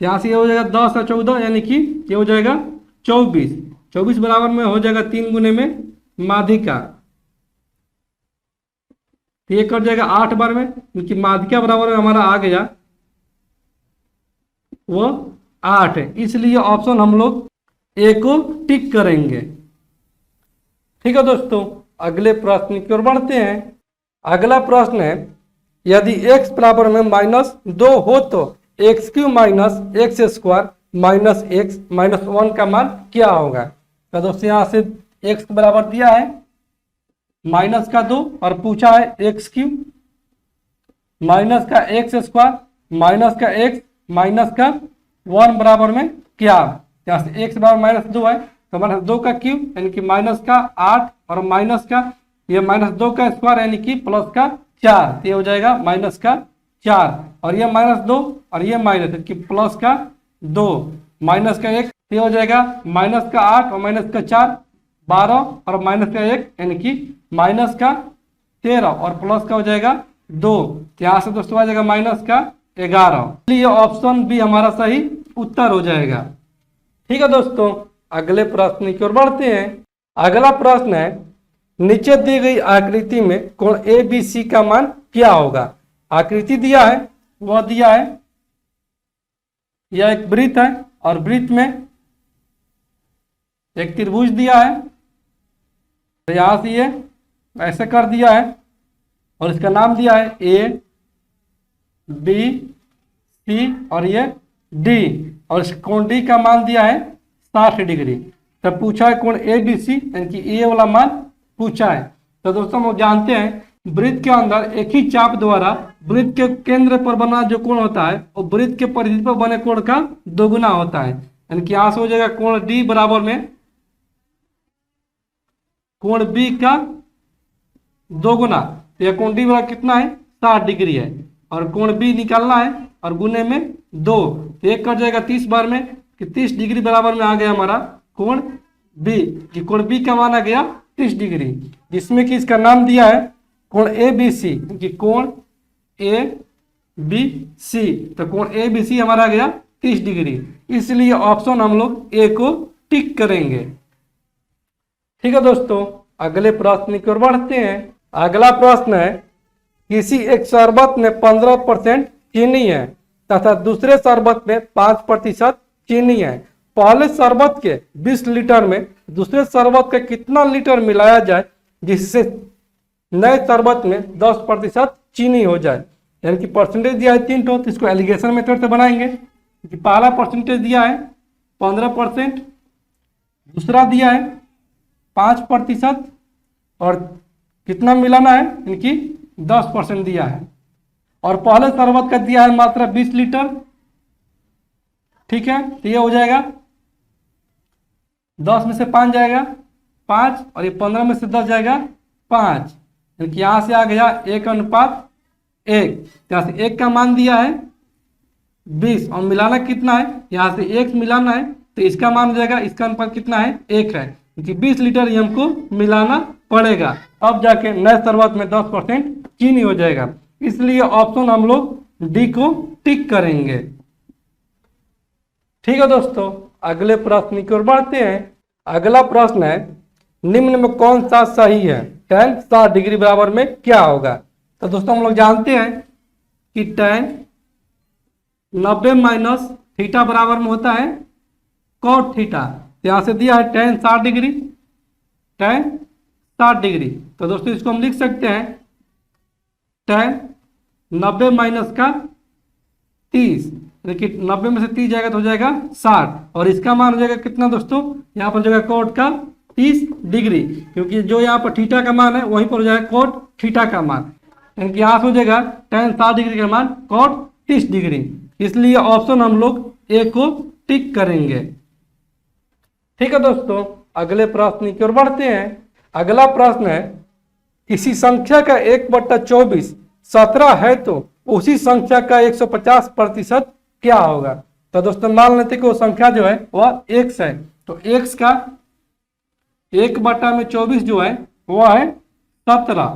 यहाँ से ये हो जाएगा 10 और 14, यानी कि ये हो जाएगा 24। 24 बराबर में हो जाएगा 3 गुने में माध्यिका। ये कट जाएगा 8 बार में, क्योंकि माध्यिका बराबर में हमारा आ गया वो 8 है। इसलिए ऑप्शन हम लोग ए को टिक करेंगे। ठीक है दोस्तों, अगले प्रश्न की ओर बढ़ते हैं। अगला प्रश्न है यदि x बराबर में -2 हो तो x³ minus x square minus x minus 1 का मान क्या होगा? तो दोस्तों यहाँ से x बराबर दिया है -2 और पूछा है x³ माइनस का एक्स स्क्वायर माइनस का x माइनस का 1 बराबर में क्या? यहाँ से x बराबर -2 है, तो -2 का क्यूब यानी कि माइनस का 8 और माइनस का ये -2 का स्क्वायर यानी कि प्लस का 4, ये हो जाएगा माइनस का 4 और ये -2 और ये माइनस यानी कि प्लस का 2 माइनस का 1, ये हो जाएगा माइनस का 8 और माइनस का 4 12 और माइनस का 1 यानी कि माइनस का 13 और प्लस का हो जाएगा 2, यहाँ से दोस्तों आ जाएगा माइनस का 11। इसलिए ऑप्शन बी हमारा सही उत्तर हो जाएगा। ठीक है दोस्तों, अगले प्रश्न की ओर बढ़ते हैं। अगला प्रश्न है नीचे दी गई आकृति में कोण ABC का मान क्या होगा? आकृति दिया है, वह दिया है यह एक वृत्त है और वृत्त में एक त्रिभुज दिया है, तो यहां से ये ऐसे कर दिया है और इसका नाम दिया है A B C और ये D और इस कोण D का मान दिया है 60 डिग्री। तब पूछा है कोण ABC यानी कि ए वाला मान पूछा है। तो दोस्तों हम जानते हैं वृत्त के अंदर एक ही चाप द्वारा वृत्त के केंद्र पर बना जो कोण होता है वो वृत्त के परिधि पर बने कोण का दोगुना होता है। यानी कि यहां से हो जाएगा कोण डी बराबर में कोण बी का दोगुना। तो यह कोण डी बराबर कितना है 60 डिग्री है और कोण बी निकालना है और गुने में 2 तो एक कट जाएगा 30 बार में कि 30 डिग्री बराबर में आ गया हमारा कोण बी कि कोण बी का मान आ गया 30 डिग्री, जिसमें कि इसका नाम दिया है कोण ए बी सी कि कोण ए बी सी। तो कोण ए बी सी हमारा आ गया 30 डिग्री, इसलिए ऑप्शन हम लोग ए को टिक करेंगे। ठीक है दोस्तों, अगले प्रश्न की ओर बढ़ते हैं। अगला प्रश्न है किसी एक शरबत में 15% चीनी है तथा दूसरे शरबत में 5% चीनी है। पहले शरबत के 20 लीटर में दूसरे शरबत का कितना लीटर मिलाया जाए जिससे नए शरबत में 10% चीनी हो जाए। यानी कि परसेंटेज दिया है 3 तो इसको एलिगेशन मेथड से बनाएंगे कि पहला परसेंटेज दिया है 15%, दूसरा दिया है 5% और कितना मिलाना है इनकी 10% दिया है और पहले शरबत का दिया है मात्रा 20 लीटर। ठीक है, तो ये हो जाएगा 10 में से 5 जाएगा 5 और ये 15 में से 10 जाएगा 5, यानी कि यहां से आ गया 1:1। यहां से 1 का मान दिया है 20 और मिलाना कितना है यहां से 1 मिलाना है तो इसका मान हो जाएगा, इसका अनुपात कितना है 1 है क्योंकि 20 लीटर ही हमको मिलाना पड़ेगा, अब जाके नए शरबत में 10% चीनी हो जाएगा। इसलिए ऑप्शन हम लोग डी को टिक करेंगे। ठीक है दोस्तों, अगले प्रश्न की ओर बढ़ते हैं। अगला प्रश्न है निम्न में कौन सा सही है, tan 60 डिग्री बराबर में क्या होगा। तो दोस्तों हम लोग जानते हैं कि tan 90 माइनस थीटा बराबर में होता है cot थीटा। यहां से दिया है tan 60 डिग्री, tan 60 डिग्री। तो दोस्तों इसको हम लिख सकते हैं tan 90 माइनस का 30, लेकिन 90 में से 30 जाएगा तो हो जाएगा 60 और इसका मान हो जाएगा कितना दोस्तों, यहाँ पर हो जाएगा कोट का 30 डिग्री क्योंकि जो यहाँ पर थीटा का मान है वहीं पर हो जाएगा कोट थीटा का मान, यानी कि यहाँ से हो जाएगा tan 60 डिग्री का मान कोट 30 डिग्री। इसलिए ऑप्शन हम लोग ए को टिक करेंगे। ठीक है दोस्तों, अगले प्रश्न की ओर बढ़ते हैं। अगला प्रश्न है किसी संख्या का 1/24 17 है तो उसी संख्या का 150% क्या होगा। तो दोस्तों मान लेते कि वो संख्या जो है वह x है, तो x का 1/24 जो है वह है 17।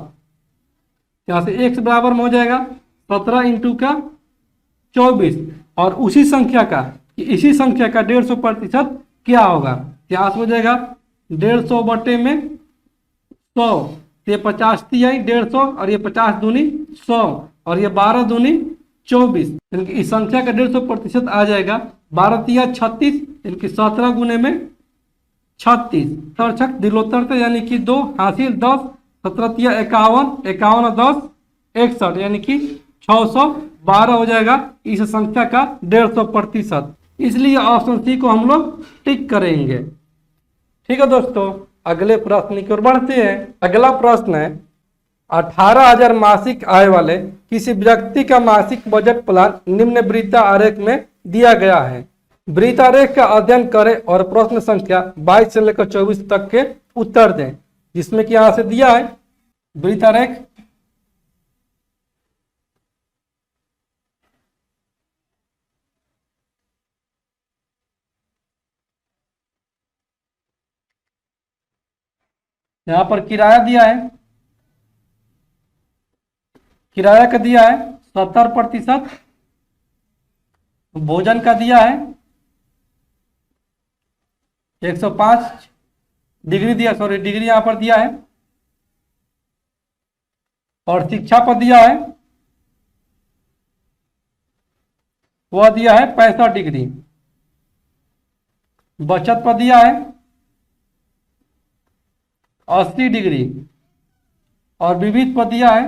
यहां से x बराबर में हो जाएगा 17 इंटू का 24 और उसी संख्या का इसी संख्या का 150% क्या होगा। यहाँ से हो जाएगा 150 बटे में 100, ये 50 ती आई 150 और ये 50 दूनी 100 और ये 12 दूनी 24, यानी कि इस संख्या का 150% आ जाएगा। 12 तिया 36, यानी कि 17 गुने में 36, छक दिलोत्तर यानी कि 2 हासिल 10, 17 तिया 51, 51 और 10 61, यानी कि 612 हो जाएगा इस संख्या का 150%। इसलिए ऑप्शन सी को हम लोग टिक करेंगे। ठीक है दोस्तों, अगले प्रश्न की ओर बढ़ते हैं। अगला प्रश्न है 18,000 मासिक आय वाले किसी व्यक्ति का मासिक बजट प्लान निम्न वृत्ता आरेख में दिया गया है। वृत्तारेख का अध्ययन करें और प्रश्न संख्या 22 से लेकर 24 तक के उत्तर दें, जिसमें कि यहां से दिया है वृत्तारेख यहां पर किराया दिया है, किराया का दिया है 70%, भोजन का दिया है 105 डिग्री दिया, सॉरी डिग्री यहां पर दिया है और शिक्षा पर दिया है वह दिया है 65 डिग्री, बचत पर दिया है 80 डिग्री और विविध पर दिया है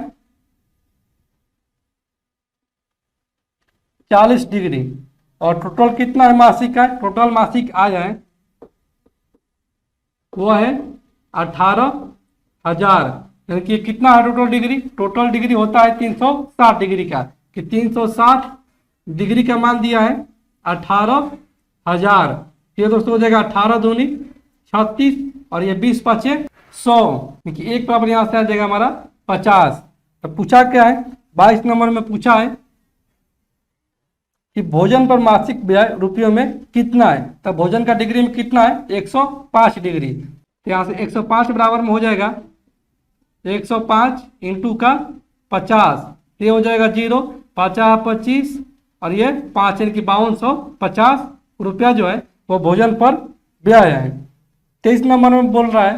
40 डिग्री और टोटल कितना है मासिक का, टोटल मासिक आय है वो है 18,000 यानी कि कितना है टोटल डिग्री? टोटल डिग्री होता है 360 डिग्री का, कि 360 डिग्री का मान दिया है 18,000। ये दोस्तों हो जाएगा 18 दूनी 36 और ये 20 पाँचे 100, क्योंकि एक बराबर यहाँ से आ जाएगा हमारा 50। तो पूछा क्या है? 22 नंबर में पूछा है कि भोजन पर मासिक व्यय रुपयों में कितना है। तो भोजन का डिग्री में कितना है? 105 डिग्री। तो यहाँ से 105 बराबर में हो जाएगा 105 इंटू का 50, ये हो जाएगा 0, 50 25 और ये 5 यानी कि 5250 रुपया जो है वो भोजन पर व्यय है। 23 नंबर में बोल रहा है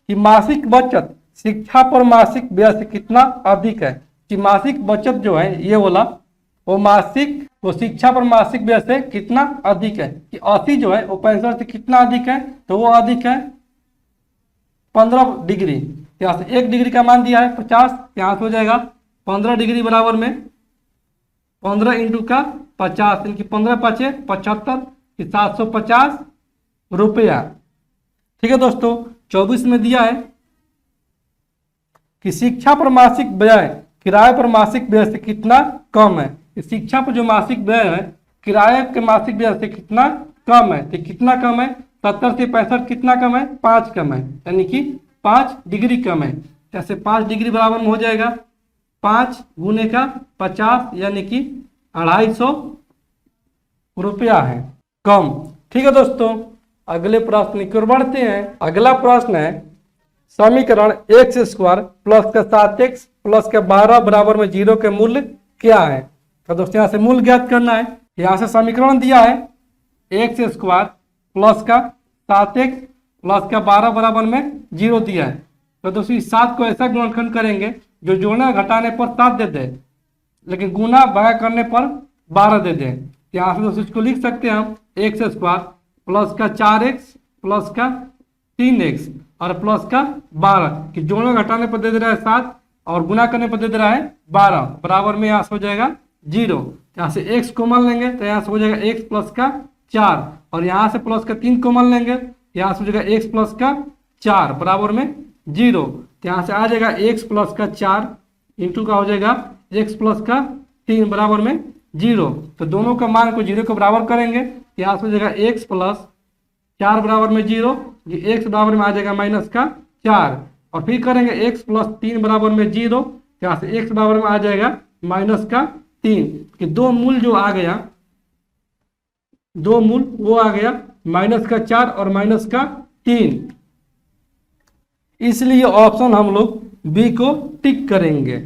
कि मासिक बचत शिक्षा पर मासिक व्यय से कितना अधिक है। कि मासिक बचत जो है ये बोला वो शिक्षा पर मासिक व्यय से कितना अधिक है। कि 80 जो है वो 65 से कितना अधिक है? तो वो अधिक है 15 डिग्री। यहाँ से 1 डिग्री का मान दिया है 50, यहाँ से हो जाएगा 15 डिग्री बराबर में 15 इंटू का 50 यानी कि 15 पाँचे 75 कि 750 रुपया। ठीक है दोस्तों, 24 में दिया है कि शिक्षा पर मासिक व्यय किराए पर मासिक व्यय से कितना कम है। शिक्षा पर जो मासिक व्यय है किराए के मासिक व्यय से कितना कम है। तो कितना कम है? 70 से 65 कितना कम है? 5 कम है, यानी कि 5 डिग्री कम है। जैसे 5 डिग्री बराबर में हो जाएगा 5 गुने का 50 यानी कि 250 रुपया है कम। ठीक है दोस्तों, अगले प्रश्न की ओर बढ़ते हैं। अगला प्रश्न है समीकरण x² प्लस का 7x प्लस का 12 बराबर में 0 के मूल्य क्या है। तो दोस्तों यहाँ से मूल्य ज्ञात करना है। यहाँ से समीकरण दिया है x² प्लस का 7x प्लस का 12 बराबर में 0 दिया है। तो दोस्तों इस 7 को ऐसा गुणनखंड करेंगे जो जोड़ने घटाने पर 7 दे दे, लेकिन गुना भाग करने पर 12 दे दे। यहाँ से दोस्तों इसको लिख सकते हैं हम x² प्लस का 4x प्लस का 3x और प्लस का 12, कि जोड़ने घटाने पर दे दे रहा है 7 और गुना करने पर दे दे रहा है 12, बराबर में यहाँ से हो जाएगा 0। यहाँ से x कॉमन लेंगे तो यहाँ से हो जाएगा x प्लस का 4 और यहाँ से प्लस का 3 कॉमन लेंगे, यहाँ से हो जाएगा x प्लस का 4 बराबर में 0। तो यहाँ से आ जाएगा x प्लस का 4 इंटू का हो जाएगा x प्लस का 3 बराबर में 0। तो दोनों का मान को 0 के बराबर करेंगे, यहाँ से हो जाएगा x प्लस 4 बराबर में 0, ये x बराबर में आ जाएगा माइनस का 4 और फिर करेंगे x प्लस 3 बराबर में 0, यहाँ से x बराबर में आ जाएगा माइनस का 3, कि दो मूल जो आ गया, दो मूल वो आ गया माइनस का 4 और माइनस का 3। इसलिए ऑप्शन हम लोग बी को टिक करेंगे।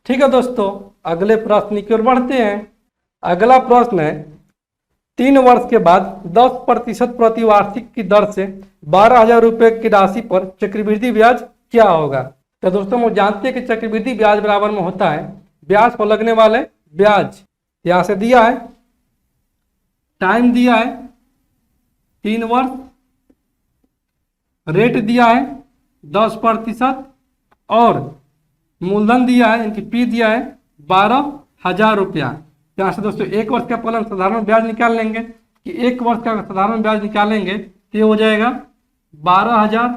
ठीक है दोस्तों, अगले प्रश्न की ओर बढ़ते हैं। अगला प्रश्न है 3 वर्ष के बाद 10% प्रतिवार्षिक की दर से 12,000 रुपये की राशि पर चक्रवृद्धि ब्याज क्या होगा। तो दोस्तों हम जानते हैं कि चक्रवृद्धि ब्याज बराबर में होता है ब्याज पर लगने वाले ब्याज। यहां से दिया है टाइम दिया है 3 वर्ष, रेट दिया है 10% और मूलधन दिया है यानी कि पी दिया है 12,000 रुपया। यहाँ से दोस्तों 1 वर्ष का पहले साधारण ब्याज निकाल लेंगे, कि 1 वर्ष का साधारण ब्याज निकालेंगे तो ये हो जाएगा 12,000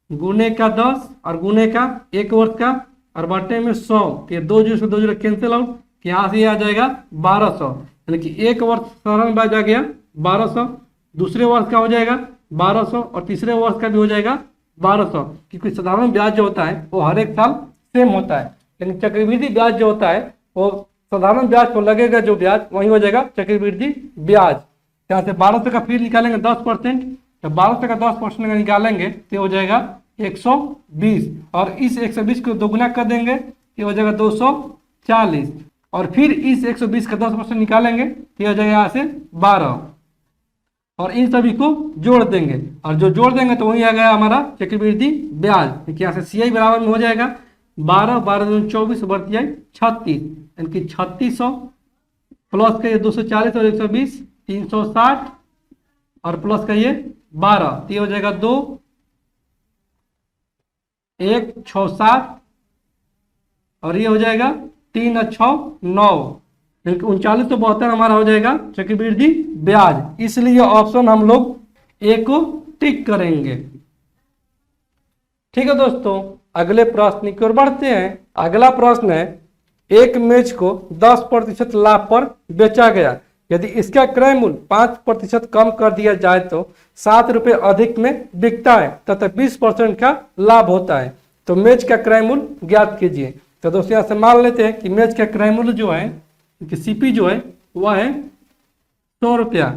गुने का 10 और गुने का 1 वर्ष का और बटे में 100, तो ये 2 0 से 2 0 कैंसिल आउट, कि यहाँ से ये आ जाएगा 1200, यानी कि 1 वर्ष साधारण ब्याज आ गया 1200, दूसरे वर्ष का हो जाएगा 1200 और तीसरे वर्ष का भी हो जाएगा 1200, क्योंकि साधारण ब्याज जो होता है वो हर एक साल सेम होता है, लेकिन चक्रवृद्धि ब्याज जो होता है वो साधारण ब्याज पर लगेगा जो ब्याज वही हो जाएगा चक्रवृद्धि ब्याज। यहाँ से 1200 का फिर निकालेंगे 10%, तो 1200 का 10% का निकालेंगे तो हो जाएगा 120 और इस 120 को दोगुना कर देंगे ये हो जाएगा 240 और फिर इस 120 का 10% निकालेंगे तो हो जाएगा यहाँ से 12 और इन सभी को जोड़ देंगे और जो जोड़ देंगे तो वही आ गया हमारा चक्रवृद्धि ब्याज। यहाँ से CI बराबर में हो जाएगा 12 12 24 बढ़ती है 36, यानी कि 3600 प्लस का ये 240 और 120 360 और प्लस का ये 12, तो ये हो जाएगा 2 1 6 7 और ये हो जाएगा 3 और 6 9, यानी कि 3972 हमारा हो जाएगा चक्रवृद्धि ब्याज। इसलिए ऑप्शन हम लोग ए को टिक करेंगे। ठीक है दोस्तों, अगले प्रश्न की ओर बढ़ते हैं। अगला प्रश्न है, एक मेज को 10% लाभ पर बेचा गया, यदि इसका क्रय मूल्य 5% कम कर दिया जाए तो 7 रुपये अधिक में बिकता है तथा 20% का लाभ होता है, तो मेज का क्रय मूल्य ज्ञात कीजिए। तो दोस्तों यहाँ से मान लेते हैं कि मेज का क्रय मूल्य जो है, कि सीपी जो है वह है 100 रुपया,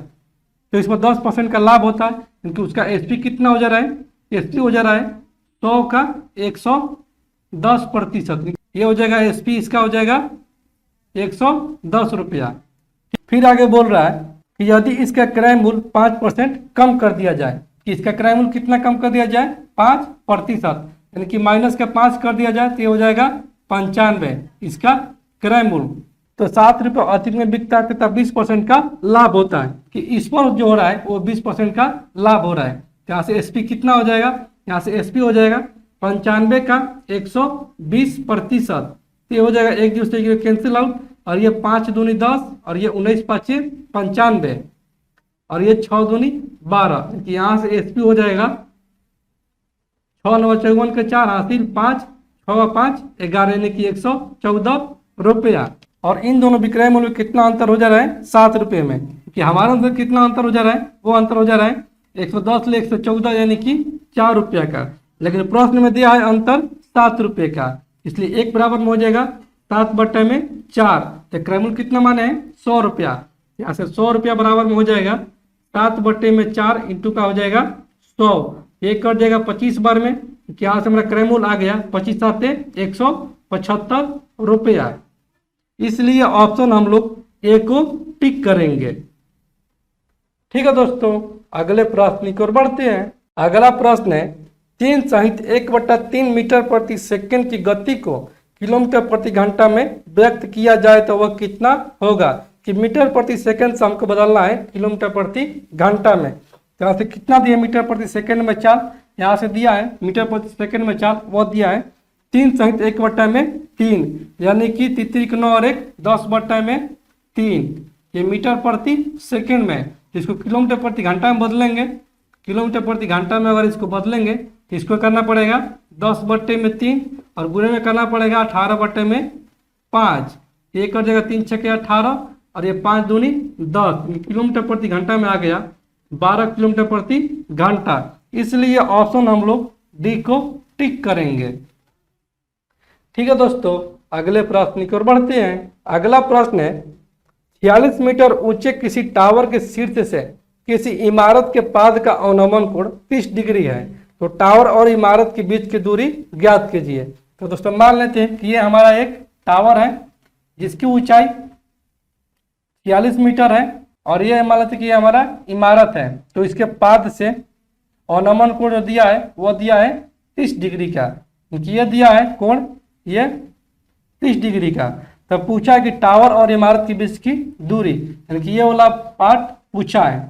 तो इसमें 10% का लाभ होता है, क्योंकि उसका एसपी कितना हो जा रहा है, एसपी हो जा रहा है 100 का 110%, ये हो जाएगा एसपी, इसका हो जाएगा 110 रुपया। फिर आगे बोल रहा है कि यदि इसका क्रय मूल्य 5% कम कर दिया जाए, कि इसका क्रय मूल्य कितना कम कर दिया जाए, 5%, यानी कि माइनस का 5 कर दिया जाए तो ये हो जाएगा 95 इसका क्रय मूल्य, तो 7 रुपये अधिक में बिकता है तथा 20% का लाभ होता है, कि इस पर जो हो रहा है वो 20% का लाभ हो रहा है। यहाँ से एसपी कितना हो जाएगा, यहाँ से एसपी हो जाएगा 95 का 120%, ये हो जाएगा एक दूसरे के कैंसिल आउट, और ये 5 दूनी 10 और ये 19 पाँचे 95 और ये 6 दूनी 12, यहाँ से एसपी हो जाएगा 6 9 54 के 4 हासिल 5 6 5 11, यानी कि 114 रुपया। और इन दोनों विक्रय मूल्य में कितना अंतर हो जा रहा है, 7 रुपये में, कि हमारा अंदर कितना अंतर हो जा रहा है, वो अंतर हो जा रहा है 110 ले 114, यानी कि 4 रुपया का, लेकिन प्रश्न में दिया है अंतर 7 रुपये का, इसलिए एक बराबर में हो जाएगा 7/4, तो क्रय मूल्य कितना माने है 100 रुपया, यहाँ से 100 रुपया बराबर में हो जाएगा 7/4 इंटू का हो जाएगा 100, एक कर जाएगा 25 बार में, यहाँ से हमारा क्रय मूल्य आ गया 25 7 175 रुपया, इसलिए ऑप्शन हम लोग ए को टिक करेंगे। ठीक है दोस्तों, अगले प्रश्न की ओर बढ़ते हैं। अगला प्रश्न है, 3 सहित 1/3 मीटर प्रति सेकंड की गति को किलोमीटर प्रति घंटा में व्यक्त किया जाए तो वह कितना होगा, कि मीटर प्रति सेकंड से हमको बदलना है किलोमीटर प्रति घंटा में, तो यहाँ से कितना दिया मीटर प्रति सेकंड में चाल, यहाँ से दिया है मीटर प्रति सेकंड में चाल, वो दिया है 3 सहित 1/3, यानी कि 3 9 और 1 10/3, ये मीटर प्रति सेकंड में, इसको किलोमीटर प्रति घंटा में बदलेंगे, किलोमीटर प्रति घंटा में अगर इसको बदलेंगे तो इसको करना पड़ेगा 10/3 और बुरे में करना पड़ेगा 18/5, एक कर जाएगा 3 6 18 और ये 5 दूनी 10, किलोमीटर प्रति घंटा में आ गया 12 किलोमीटर प्रति घंटा, इसलिए ऑप्शन हम लोग डी को टिक करेंगे। ठीक है दोस्तों, अगले प्रश्न की ओर बढ़ते हैं। अगला प्रश्न है, 46 मीटर ऊंचे किसी टावर के शीर्ष से किसी इमारत के पाद का अवनमन कोण 30 डिग्री है, तो टावर और इमारत के बीच की दूरी ज्ञात कीजिए। तो दोस्तों मान लेते हैं कि ये हमारा एक टावर है जिसकी ऊंचाई 46 मीटर है, और ये मान लेते हैं कि ये हमारा इमारत है, तो इसके पाद से अवनमन कोण जो दिया है वो दिया है 30 डिग्री का, क्योंकि ये दिया है कोण ये 30 डिग्री का। तब पूछा कि टावर और इमारत के बीच की दूरी, यानी कि ये वाला पार्ट पूछा है,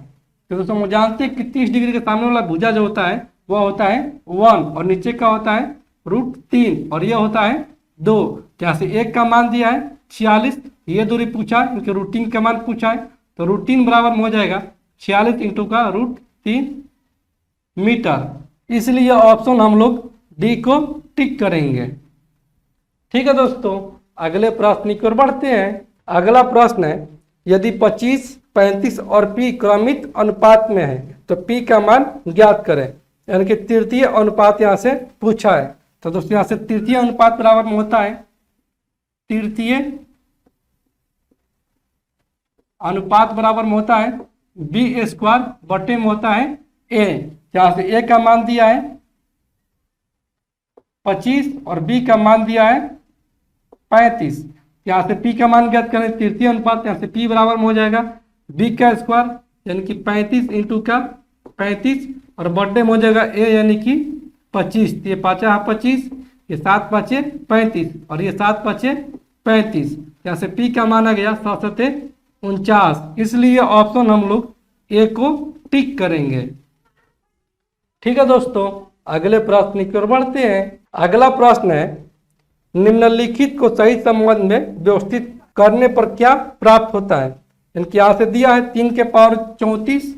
तो दोस्तों हम जानते हैं कि 30 डिग्री के सामने वाला भुजा जो होता है वह होता है 1 और नीचे का होता है √3 और ये होता है 2, यहाँ से 1 का मान दिया है 46, ये दूरी पूछा है क्योंकि √3 का मान पूछा है, तो √3 बराबर में हो जाएगा 46 इंटू का √3 मीटर, इसलिए ऑप्शन हम लोग डी को टिक करेंगे। ठीक है दोस्तों, अगले प्रश्न की ओर बढ़ते हैं। अगला प्रश्न है, यदि 25, 35 और p क्रमित अनुपात में है तो p का मान ज्ञात करें, यानी कि तृतीय अनुपात यहाँ से पूछा है। तो दोस्तों यहाँ से तृतीय अनुपात बराबर में होता है, तृतीय अनुपात बराबर में होता है b² बटे में होता है a, यहाँ से a का मान दिया है 25 और b का मान दिया है 35, यहाँ से p का मान ज्ञात करें तृतीय अनुपात, यहाँ से p बराबर में हो जाएगा b² यानी कि 35 इंटू का 35 और बर्थडे में हो जाएगा a यानी कि 25, ये 5 25, ये 7 5 35 और ये 7 5 35, यहाँ से p का मान आ गया 7 49, इसलिए ऑप्शन हम लोग ए को टिक करेंगे। ठीक है दोस्तों, अगले प्रश्न की ओर बढ़ते हैं। अगला प्रश्न है, निम्नलिखित को सही संबंध में व्यवस्थित करने पर क्या प्राप्त होता है, इनके यहाँ से दिया है 3 के पावर 34,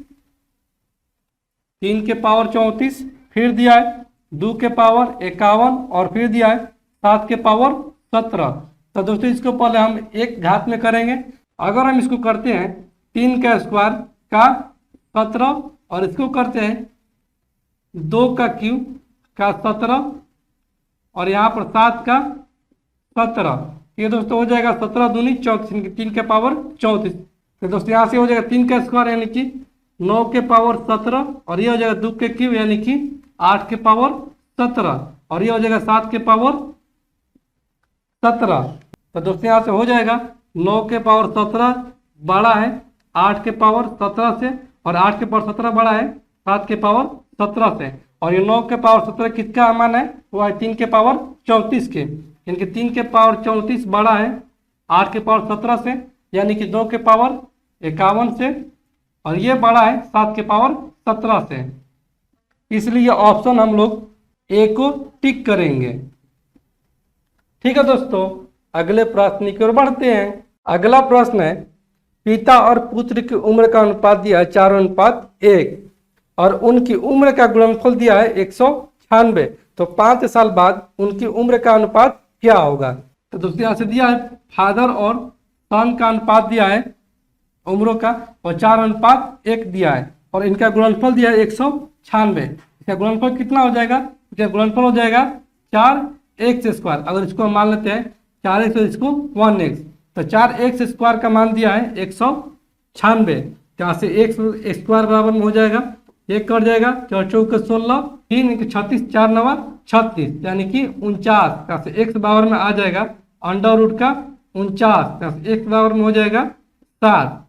3 के पावर 34, फिर दिया है 2 के पावर 51 और फिर दिया है 7 के पावर 17। तो दोस्तों इसको पहले हम एक घात में करेंगे। अगर हम इसको करते हैं 3 का स्क्वायर का 17 और इसको करते हैं 2 का क्यूब का 17 और यहाँ पर 7 का 17, ये दोस्तों हो जाएगा 17 दूनी 34, 3 के पावर 34। तो दोस्तों यहाँ से हो जाएगा 3 का स्क्वायर यानी कि 9 के पावर 17 और ये हो जाएगा 2 के क्यूब यानी कि 8 के पावर 17 और ये हो जाएगा 7 के पावर 17। तो दोस्तों यहाँ से हो जाएगा 9 के पावर 17 बड़ा है 8 के पावर 17 से और 8 के पावर 17 बड़ा है 7 के पावर 17 से और ये 9 के पावर 17 किसका मान है, वो है 3 के पावर 34 के, यानी कि 3 के पावर 34 बड़ा है 8 के पावर 17 से यानी कि 2 के पावर 51 से और ये बड़ा है 7 के पावर 17 से। इसलिए ऑप्शन हम लोग ए को टिक करेंगे। ठीक है दोस्तों, अगले प्रश्न की ओर बढ़ते हैं। अगला प्रश्न है पिता और पुत्र की उम्र का अनुपात दिया है 4:1 और उनकी उम्र का गुणनफल दिया है 196, तो 5 साल बाद उनकी उम्र का अनुपात क्या होगा। तो दोस्तों यहाँ से दिया है फादर और सन का अनुपात दिया है उम्रों का और 4:1 दिया है और इनका गुणनफल दिया है 196। इसका गुणनफल कितना हो जाएगा, इसका गुणनफल हो जाएगा 4x²। अगर इसको हम मान लेते हैं 4x तो इसको 1x, तो 4x स्क्वायर का मान दिया है 196। यहाँ से x स्क्वायर बराबर में हो जाएगा 1 कट जाएगा 4 चौक 16, 3 × 36 4 9 36 यानी कि 49। यहाँ से x बराबर में आ जाएगा अंडर रूट का 49, यहाँ से x बराबर में हो जाएगा 7।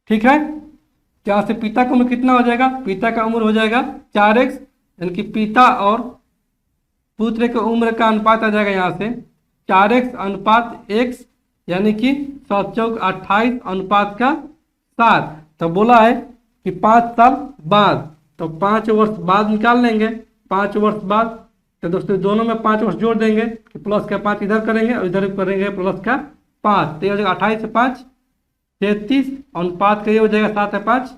ठीक है, यहाँ से पिता का उम्र कितना हो जाएगा, पिता का उम्र हो जाएगा 4x यानी कि पिता और पुत्र के उम्र का अनुपात आ जाएगा यहाँ से 4x अनुपात x यानी कि 7 चौक 28 अनुपात का 7। तो बोला है कि 5 साल बाद, तो 5 वर्ष बाद निकाल लेंगे। 5 वर्ष बाद तो दोस्तों दोनों में 5 वर्ष जोड़ देंगे कि प्लस का 5 इधर करेंगे और इधर करेंगे प्लस का 5, तो ये हो जाएगा 28 से 5 33 अनुपात का ये हो जाएगा 7 है 5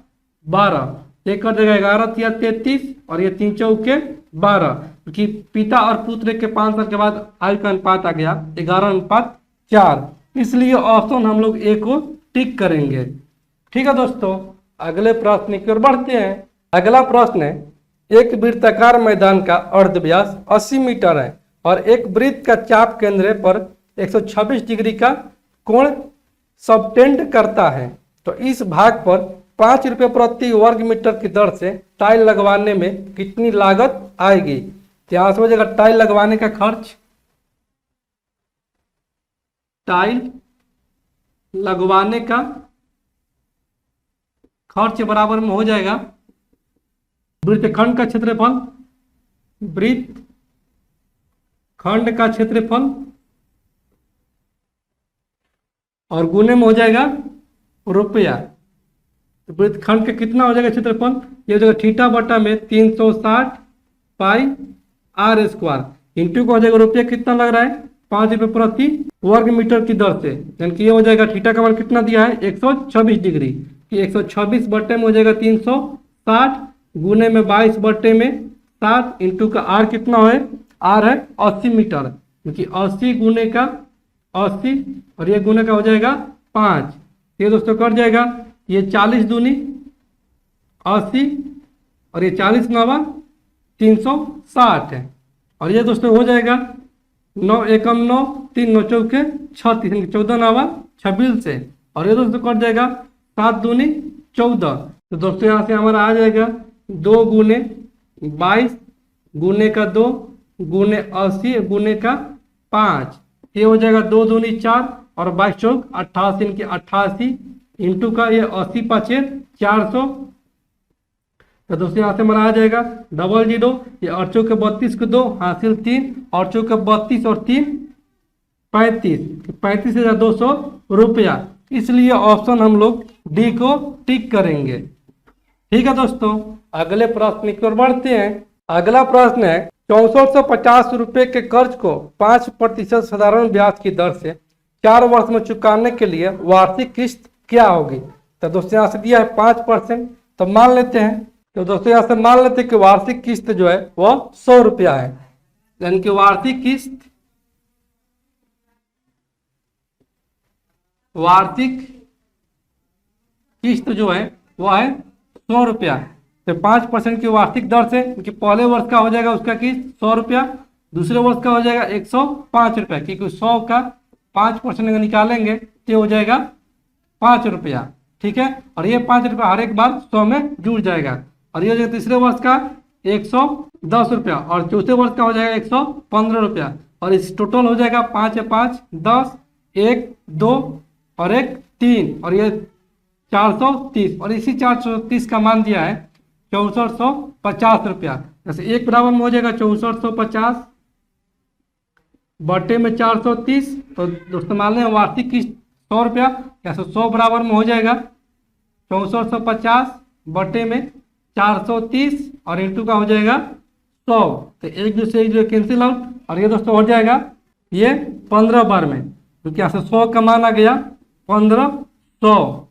12, एक कर देगा 11 या 33 और ये 3 चौके 12, क्योंकि पिता और पुत्र के 5 साल के बाद आयु का अनुपात आ गया 11:4, इसलिए ऑप्शन हम लोग ए को टिक करेंगे। ठीक है दोस्तों, अगले प्रश्न की ओर बढ़ते हैं। अगला प्रश्न है एक वृत्ताकार मैदान का अर्धव्यास 80 मीटर है और एक वृत्त का चाप केंद्र पर 126 डिग्री का कोण सबटेंड करता है, तो इस भाग पर 5 रुपये प्रति वर्ग मीटर की दर से टाइल लगवाने में कितनी लागत आएगी। यहाँ से हो जाएगा टाइल लगवाने का खर्च, टाइल लगवाने का खर्च बराबर में हो जाएगा वृत्तखंड का क्षेत्रफल, वृत्त खंड का क्षेत्रफल और गुने में हो जाएगा रुपया। तो वृत्तखंड का कितना हो जाएगा क्षेत्रफल, ये हो जाएगा थीटा बटा में 360 पाई r स्क्वायर इंटू का हो जाएगा रुपया कितना लग रहा है 5 रुपये प्रति वर्ग मीटर की दर से, यानी कि ये हो जाएगा थीटा का मान कितना दिया है 126 डिग्री कि 126 बटे में हो जाएगा 360 गुने में 22 बटे में 7 इंटू का r कितना है, r है 80 मीटर, क्योंकि 80 गुने का 80 और ये गुने का हो जाएगा 5, ये दोस्तों कट जाएगा, ये 40 दूनी 80 और ये 40 नवा 360 है और ये दोस्तों हो जाएगा 9 एकम 9 3 9 चौके 36 14 नवा 26 से और ये दोस्तों कट जाएगा 7 दूनी 14। तो दोस्तों यहाँ से हमारा आ जाएगा 2 गुने 22 गुने का 2 गुने 80 गुने का 5, ये हो जाएगा 2 दूनी 4 और 22 चौक 88 की 88 इंटू का ये 80 5 400। तो दोस्तों यहाँ से हमारा आ जाएगा 00 ये 8 चौक 32 को 2 हासिल 3 और चौक 32 और 3 35,200 रुपया, इसलिए ऑप्शन हम लोग डी को टिक करेंगे। ठीक है दोस्तों, अगले प्रश्न की ओर बढ़ते हैं। अगला प्रश्न है 6450 रुपये के कर्ज को 5% साधारण ब्याज की दर से 4 वर्ष में चुकाने के लिए वार्षिक किस्त क्या होगी। तो दोस्तों यहाँ से दिया है 5%, तो मान लेते हैं तो दोस्तों यहाँ से मान लेते हैं कि वार्षिक किस्त जो है वह 100 रुपया है, यानी कि वार्षिक किस्त जो है वह है 100 रुपया। तो 5% की वार्षिक दर से कि पहले वर्ष का हो जाएगा उसका किस्त 100 रुपया, दूसरे वर्ष का हो जाएगा 105 रुपया, क्योंकि 100 का 5% अगर निकालेंगे तो हो जाएगा 5 रुपया। ठीक है, और ये 5 रुपया हर एक बार 100 में जुड़ जाएगा। और ये हो जाएगा तीसरे वर्ष का 110 रुपया, और चौथे वर्ष का हो जाएगा 115 रुपया, और इस टोटल हो जाएगा 5 या 5 10, 1 2 और 1 3, और ये 430, और इसी 430 का मान दिया है 6450 रुपया। जैसे एक बराबर में हो जाएगा 6450 बटे में 430, तो दोस्तों मान लें वार्षिक किस्त 100 रुपया, जैसे 100 बराबर में हो जाएगा 6450 बटे में 430 और इंटू का हो जाएगा 100। तो एक जो से एक जो कैंसिल आउट, और ये दोस्तों हो जाएगा ये 15 बार में, क्योंकि यहाँ से 100 का मान आ गया 1500।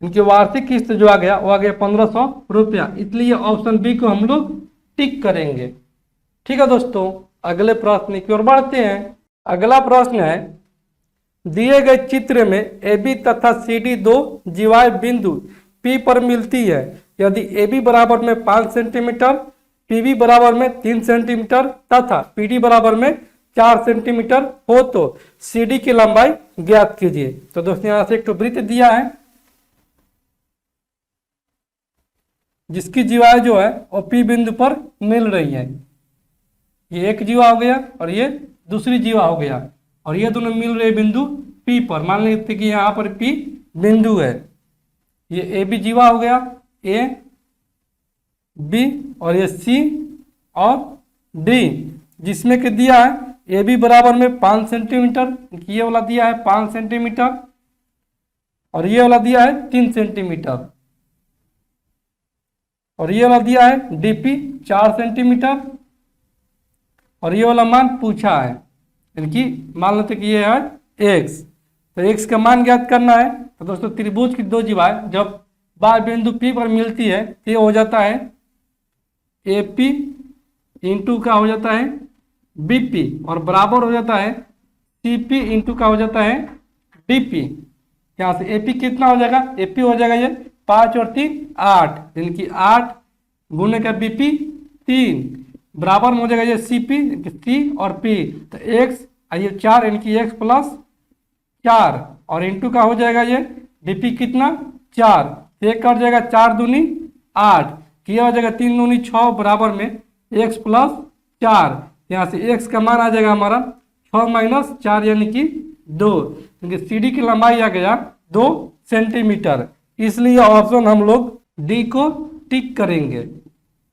इनकी वार्षिक किस्त जो आ गया वो आ गया 1500 रुपया, इसलिए ऑप्शन बी को हम लोग टिक करेंगे। ठीक है दोस्तों, अगले प्रश्न की ओर बढ़ते हैं। अगला प्रश्न है, दिए गए चित्र में AB तथा CD दो जीवाएं बिंदु P पर मिलती है। यदि AB बराबर में 5 सेंटीमीटर, PB बराबर में 3 सेंटीमीटर तथा PD बराबर में 4 सेंटीमीटर हो तो CD की लंबाई ज्ञात कीजिए। तो दोस्तों यहाँ से एक तो वृत्त दिया है जिसकी जीवाएं जो है वो P बिंदु पर मिल रही है। ये एक जीवा हो गया और ये दूसरी जीवा हो गया, और ये दोनों मिल रहे बिंदु P पर। मान लेते कि यहाँ पर P बिंदु है, ये AB जीवा हो गया, A B और ये C और D, जिसमें कि दिया है AB बराबर में 5 सेंटीमीटर, ये वाला दिया है 5 सेंटीमीटर, और ये वाला दिया है 3 सेंटीमीटर, और ये वाला दिया है DP 4 सेंटीमीटर, और ये वाला मान पूछा है, यानी मान लेते कि ये है x। तो x का मान ज्ञात करना है। तो दोस्तों त्रिभुज की दो जीवाएं जब बाह्य बिंदु P पर मिलती है तो ये हो जाता है AP इंटू का हो जाता है BP, और बराबर हो जाता है CP इंटू का हो जाता है DP। यहाँ से AP कितना हो जाएगा, AP हो जाएगा ये 5 और 3 8, यानी कि 8 गुने का BP 3, बराबर में हो जाएगा ये CP C और P, तो x ये 4 यानी कि x प्लस 4, और इंटू का हो जाएगा ये DP कितना 4, एक कर जाएगा 4 दूनी 8, किया हो जाएगा 3 दूनी 6, बराबर में x प्लस 4। यहाँ से x का मान आ जाएगा हमारा 6 माइनस 4 यानी कि 2, क्योंकि CD की लंबाई आ गया 2 सेंटीमीटर, इसलिए ऑप्शन हम लोग डी को टिक करेंगे।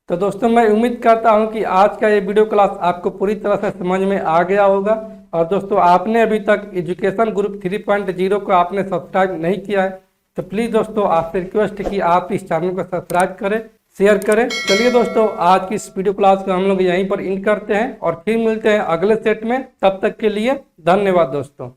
तो दोस्तों मैं उम्मीद करता हूं कि आज का ये वीडियो क्लास आपको पूरी तरह से समझ में आ गया होगा। और दोस्तों आपने अभी तक एजुकेशन ग्रुप 3.0 को आपने सब्सक्राइब नहीं किया है तो प्लीज़ दोस्तों आपसे रिक्वेस्ट है कि आप इस चैनल को सब्सक्राइब करें, शेयर करें। चलिए दोस्तों आज की इस वीडियो क्लास को हम लोग यहीं पर एंड करते हैं और फिर मिलते हैं अगले सेट में। तब तक के लिए धन्यवाद दोस्तों।